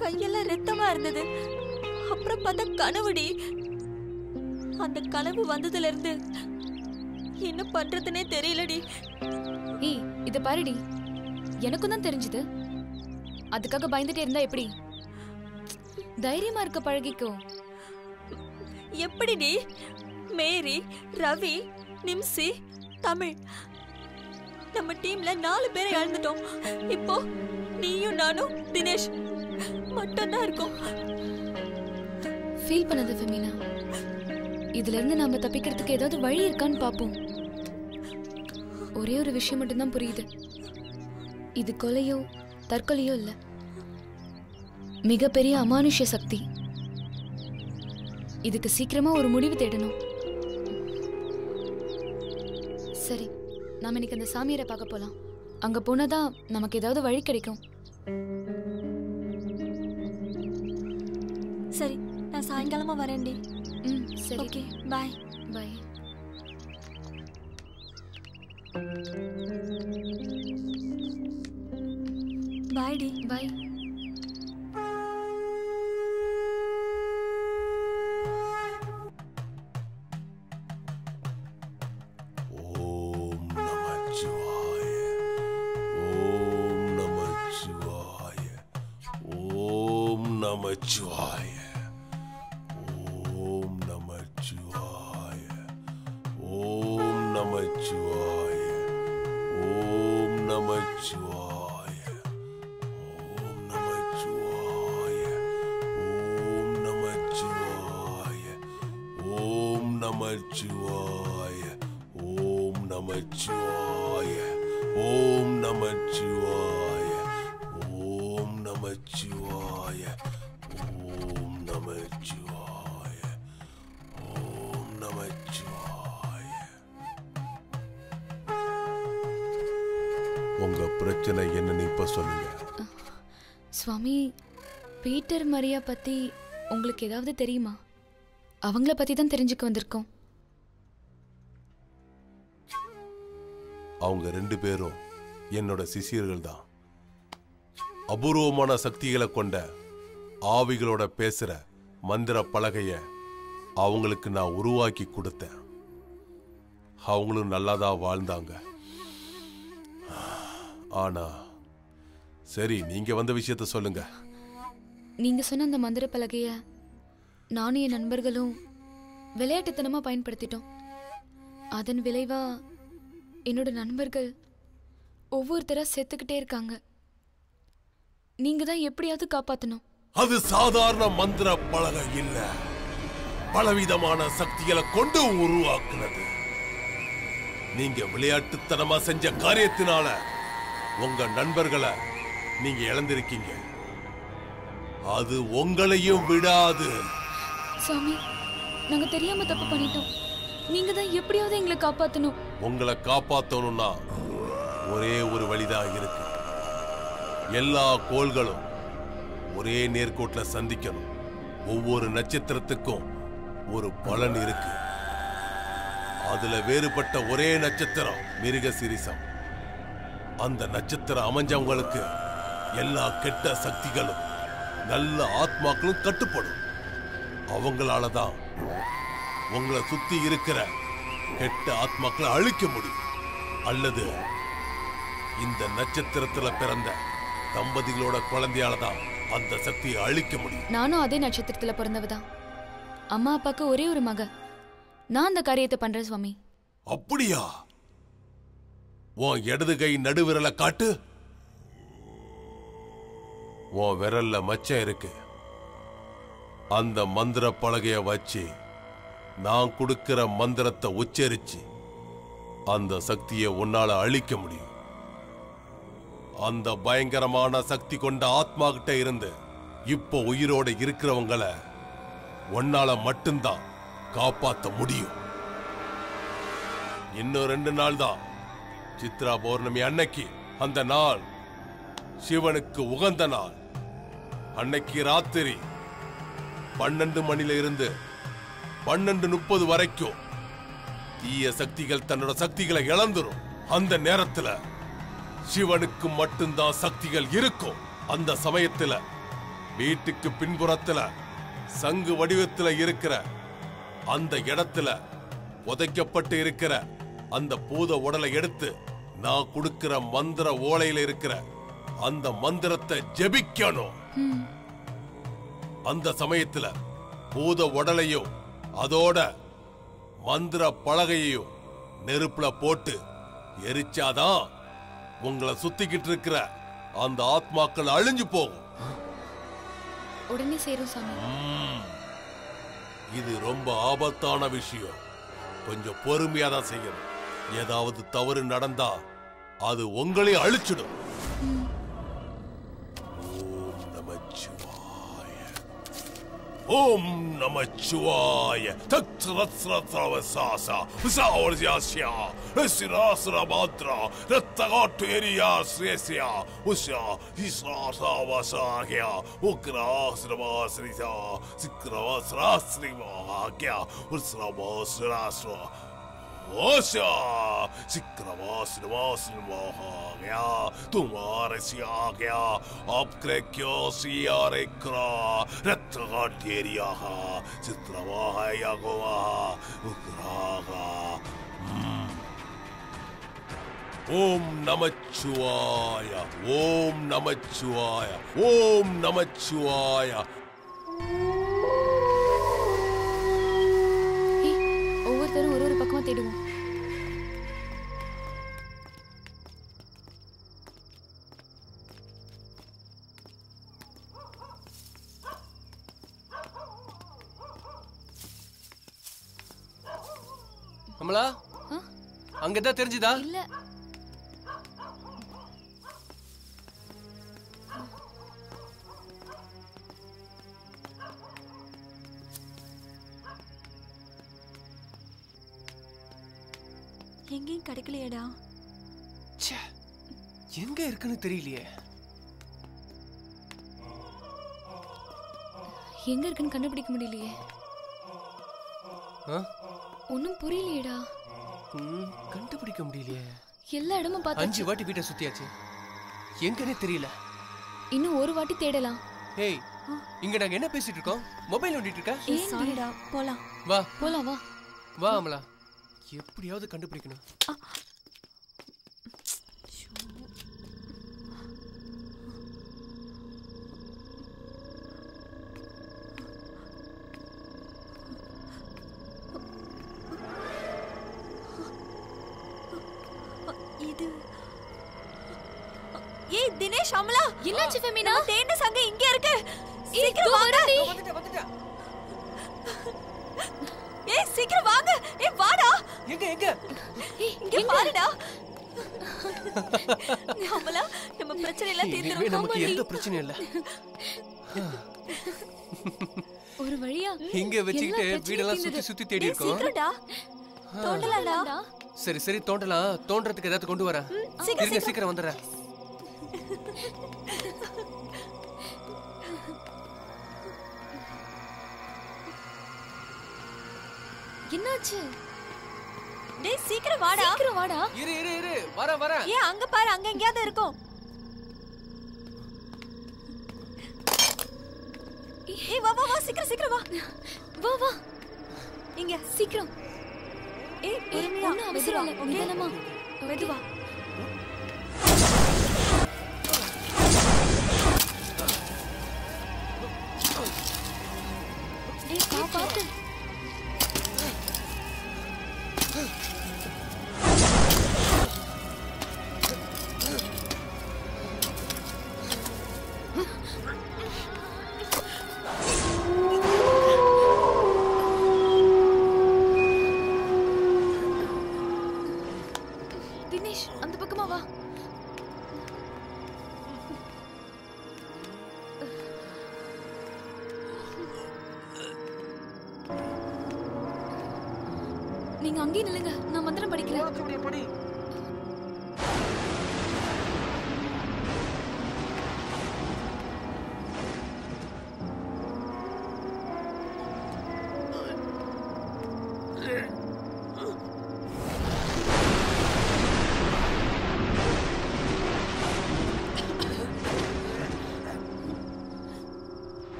கையெல்லாம் ரத்தமா இருந்தது. அப்புறம் பார்த்தா கனவுடி. அந்த கனவு வந்ததுல இருந்து என்ன பண்றதுனே தெரியலடி. ஏய், இத பாருடி, எனக்கும் தான் தெரிஞ்சது. அதுக்காக பயந்துட்டே இருந்தா எப்படி? தைரியமா இருக்க பழகிக்கோ. எப்படிடி? மேரி, ரவி, நிம்சி, தமிழ், நம்ம டீம்ல 4 பேரை இழந்துட்டோம். இப்போ நீயும் நானும் தினேஷ் மட்டும் தான் இருக்கோம். ஃபீல் பண்ணாத ஃபெமினா. இதுல இருந்து நாம தப்பிக்கிறதுக்கு ஏதாவது வழி இருக்கான்னு பாப்போம். ஒரே ஒரு விஷயம் மட்டும் தான் புரியுது. இது கொலையோ தற்கொலையோ இல்ல, மிகப்பெரிய அமானுஷ்ய சக்தி. இதுக்கு சீக்கிரமா ஒரு முடிவு தேடணும். சரி, நாம இன்னைக்கு அந்த சாமியாரை பார்க்க போலாம். அங்க போனாதான் நமக்கு ஏதாவது வழி கிடைக்கும். சரி, நான் சாயங்காலமா வரேன்டி. சரி, ஓகே, பாய். பாய். பாய் டி. பாய். நமச்சிவாய. ஓம் நமச்சிவாய. ஓம் நமச்சிவாய. ஓம் நமச்சிவாய. ஓம் நமச்சிவாய. ஓம் நமச்சிவாய. ஓம் நமச்சிவாய. ஓம் நமச்சிவாய. ஓம் நமச்சிவாய. ஓம் நமச்சிவாய. ஓம் நமச்சிவாய. ஓம் நமச்சிவாய. உங்க பிரச்சனை என்னன்னு இப்ப சொல்லுங்க. சுவாமி, பீட்டர் மரியா பத்தி உங்களுக்கு ஏதாவது தெரியுமா? அவங்கள பத்தி தான் தெரிஞ்சுக்க வந்திருக்கோம். அவங்க 2 பேரும் என்னோட சிஷியர்கள் தான். அபூர்வமான சக்திகளை கொண்ட ஆவிகளோட பேசுற மந்திர பலகைய அவங்களுக்கு நான் உருவாக்கி கொடுத்தேன். அவங்களும் நல்லாதான் வாழ்ந்தாங்க. ஆனா சரி, நீங்க வந்த விஷயத்த சொல்லுங்க. நீங்க சொன்ன அந்த மந்திர பலகைய நானும் என் நண்பர்களும் விளையாட்டுத்தனமா பயன்படுத்திட்டோம். அதன் விளைவா என்னோட நண்பர்கள் ஒவ்வொருத்தரா செத்துக்கிட்டே இருக்காங்க. நீங்க தான் எப்படியாவது காப்பாத்தணும். அது சாதாரண மந்திர பலகை இல்ல, பலவிதமான சக்திகளை கொண்டு உருவாக்குனது. நீங்க விளையாட்டுத்தனமா செஞ்ச காரியத்தினால உங்க நண்பர்களை நீங்க இழந்திருக்கீங்க. அது உங்களையும் விடாது. சாமி, நாங்க தெரியாம தப்பு பண்ணிட்டோம். நீங்க தான் எப்படியாவது எங்களை காப்பாத்தணும். உங்களை காப்பாத்தணும்னா ஒரே ஒரு வழிதான் இருக்கு. எல்லா கோள்களும் ஒரே நேர்கோட்ல சந்திக்கணும். ஒவ்வொரு நட்சத்திரத்துக்கும் ஒரு பலன் இருக்கு. அதுல வேறுபட்ட ஒரே நட்சத்திரம் மிருகசீரிஷம். அந்த நட்சத்திரம் அமைஞ்சவங்களுக்கு எல்லா கெட்ட சக்திகளும் நல்ல ஆத்மாக்களும் கட்டுப்படும். அவங்களாலதான் உங்களை சுத்தி இருக்கிற கெட்ட ஆத்மாக்களை அழிக்க முடியும். அல்லது இந்த நட்சத்திரத்துல பிறந்த தம்பதிகளோட குழந்தையாலதான் அந்த சக்தியை அழிக்க முடியும். நானும் அதே நட்சத்திரத்துல பிறந்தவதான். அம்மா அப்பாக்கு ஒரே ஒரு மக. நான் அந்த காரியத்தை பண்றேன் சுவாமி. அப்படியா? உன் இடது கை நடுவிரலை காட்டு. உன் விரல்ல மச்சம் இருக்கு. அந்த மந்திர பலகைய வச்சு நான் கொடுக்கிற மந்திரத்தை உச்சரிச்சு அந்த சக்தியை உன்னால அழிக்க முடியும். அந்த பயங்கரமான சக்தி கொண்ட ஆத்மா கிட்ட இருந்து இப்போ உயிரோட இருக்கிறவங்களை உன்னால மட்டும்தான் காப்பாற்ற முடியும். இன்னும் 2 நாள் தான் சித்ரா பௌர்ணமி அன்னைக்கு. அந்த நாள் சிவனுக்கு உகந்த நாள். அன்னைக்கு ராத்திரி 12 மணில இருந்து 12:30 வரைக்கும் தீய சக்திகள் தன்னோட சக்திகளை இழந்துரும். அந்த நேரத்துல சிவனுக்கு மட்டும்தான் சக்திகள் இருக்கும். அந்த சமயத்துல வீட்டுக்கு பின்புறத்துல சங்கு வடிவத்துல இருக்கிற அந்த இடத்துல புதைக்கப்பட்டு இருக்கிற அந்த பூத உடலை எடுத்து நான் கொடுக்கிற மந்திர ஓலையில இருக்கிற அந்த மந்திரத்தை ஜெபிக்கணும். அந்த சமயத்துல பூத உடலையும் அதோட மந்திர பலகையையும் நெருப்புல போட்டு எரிச்சாதான் உங்களை சுத்திக்கிட்டு இருக்கிற அந்த ஆத்மாக்கள் அழிஞ்சு போகும். உடனே சேரும் சாமி. இது ரொம்ப ஆபத்தான விஷயம். கொஞ்சம் பொறுமையா தான் செய்யணும். ஏதாவது தவறு நடந்தா அது உங்களை அழிச்சிடும். ஓம் நமச்சிவாய. தக்ரத்ரத்ரவசாசா உசாவர்யாஸ்யா ரசிராஸ்ரபாத்ரா ரத்தகாட்டேரியா ஸ்ரேஸ்யா உஷா இஸ்ராசாவசாக்யா உக்ராஸ்ரவாஸ்ரிசா சிக்ரவாஸ்ராஸ்ரிவாக்யா உஸ்ரவாஸ்ராஸ்வா ओशा सिक्रवासिनवासिनवाहाग्या तुम्हारे सियाग्या आपके क्यों सियारे क्रा रत्तगाटेरिया हा चित्रवाहाया गोवा उक्रागा ओम नमः शिवाय ओम नमः शिवाय ओम नमः शिवाय ஒவ்வொருத்தரும் ஒரு பக்கமா தேடுவோம். அமலா, அங்கதான் தெரிஞ்சுதா? இல்ல. எங்கேயும் கிடைக்கலையேடா. எங்க இருக்குன்னு தெரியலையே. எங்க இருக்குன்னு கண்டுபிடிக்க முடியலையே. ஒன்னும் புரியலையேடா. கண்டுபிடிக்க முடியலையே. எல்லா இடமும் பார்த்தாச்சு. 5 வாட்டி வீட்டை சுத்தியாச்சு. எங்கன்னே தெரியல. இன்னும் ஒரு வாட்டி தேடலாம். ஏய், இங்க நாங்க என்ன பேசிட்டு இருக்கோம்? மொபைல் நோண்டிட்டு இருக்க? சாரிடா, போலாம். வா போலாம். வா வா அமலா, எப்படியாவது கண்டுபிடிக்கணும். இது ஏய் தினேஷ், அமலா, என்னாச்சு ஃபெமினா? தேண்ட சங்க இங்க இருக்கு. சீக்கிரம் வாங்க. வந்துட்டேன். ஏய் சீக்கிரம் வாங்க. ஏய் வாடா. எங்க இங்க பாருடா. அமலா, நம்ம பிரச்சனை எல்லாம் இனிமே தீர்ந்துரும். நமக்கு எந்த பிரச்சனையும் இல்ல. ஒரு வழியா இங்க வச்சுக்கிட்டு வீடெல்லாம் சுத்தி சுத்தி தேடி இருக்கோம். சீக்கிரம்டா. தோண்டலாம்டா. சரி சரி தோண்டலாம். தோண்டறதுக்கு ஏதாவது கொண்டு வரேன். இருங்க சீக்கிரம் வந்துடுறேன். என்னாச்சு? டேய் சீக்கிரம் வாடா. சீக்கிரம் வாடா. இரு இரு இரு வரேன். ஏன் அங்க பாரு, அங்க எங்கயாவது இருக்கும். ஏய் வா வா வா, சீக்கிரம் சீக்கிரம் வா. வா வா. இங்க சீக்கிரம். ஏய் பொறுமையா அவசரம் இல்ல. நிதானமா. மெதுவா. டேய் பாத்து. தினேஷ் அந்த பக்கமா வா. நீங்க அங்கேயே நில்லுங்க, நான் மந்திரம் படிக்கிறேன்.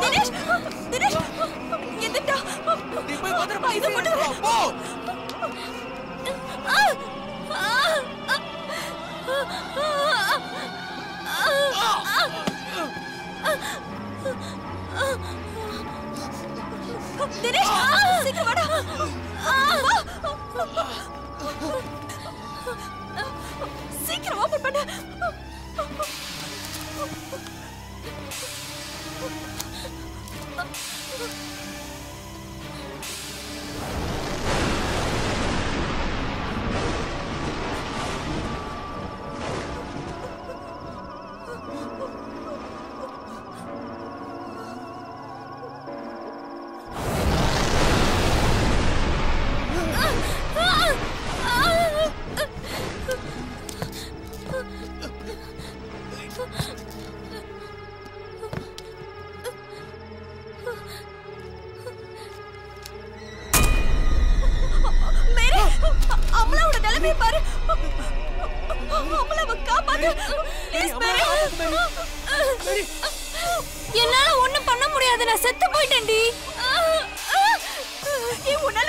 தினேஷ் தினேஷ் எந்திரடா. நீ போய் மந்திரம் இத கொண்டு வா. போ. தினேஷ் சீக்கிரம் வாடா. சீக்கிரம் ஓபன் பண்ணு. அமலாவோட நிலைமையை பாரு. அமலாவை காப்பாத்து. என்னால ஒண்ணும் பண்ண முடியாது, நான் செத்து போயிட்டேன்டி. உன்னால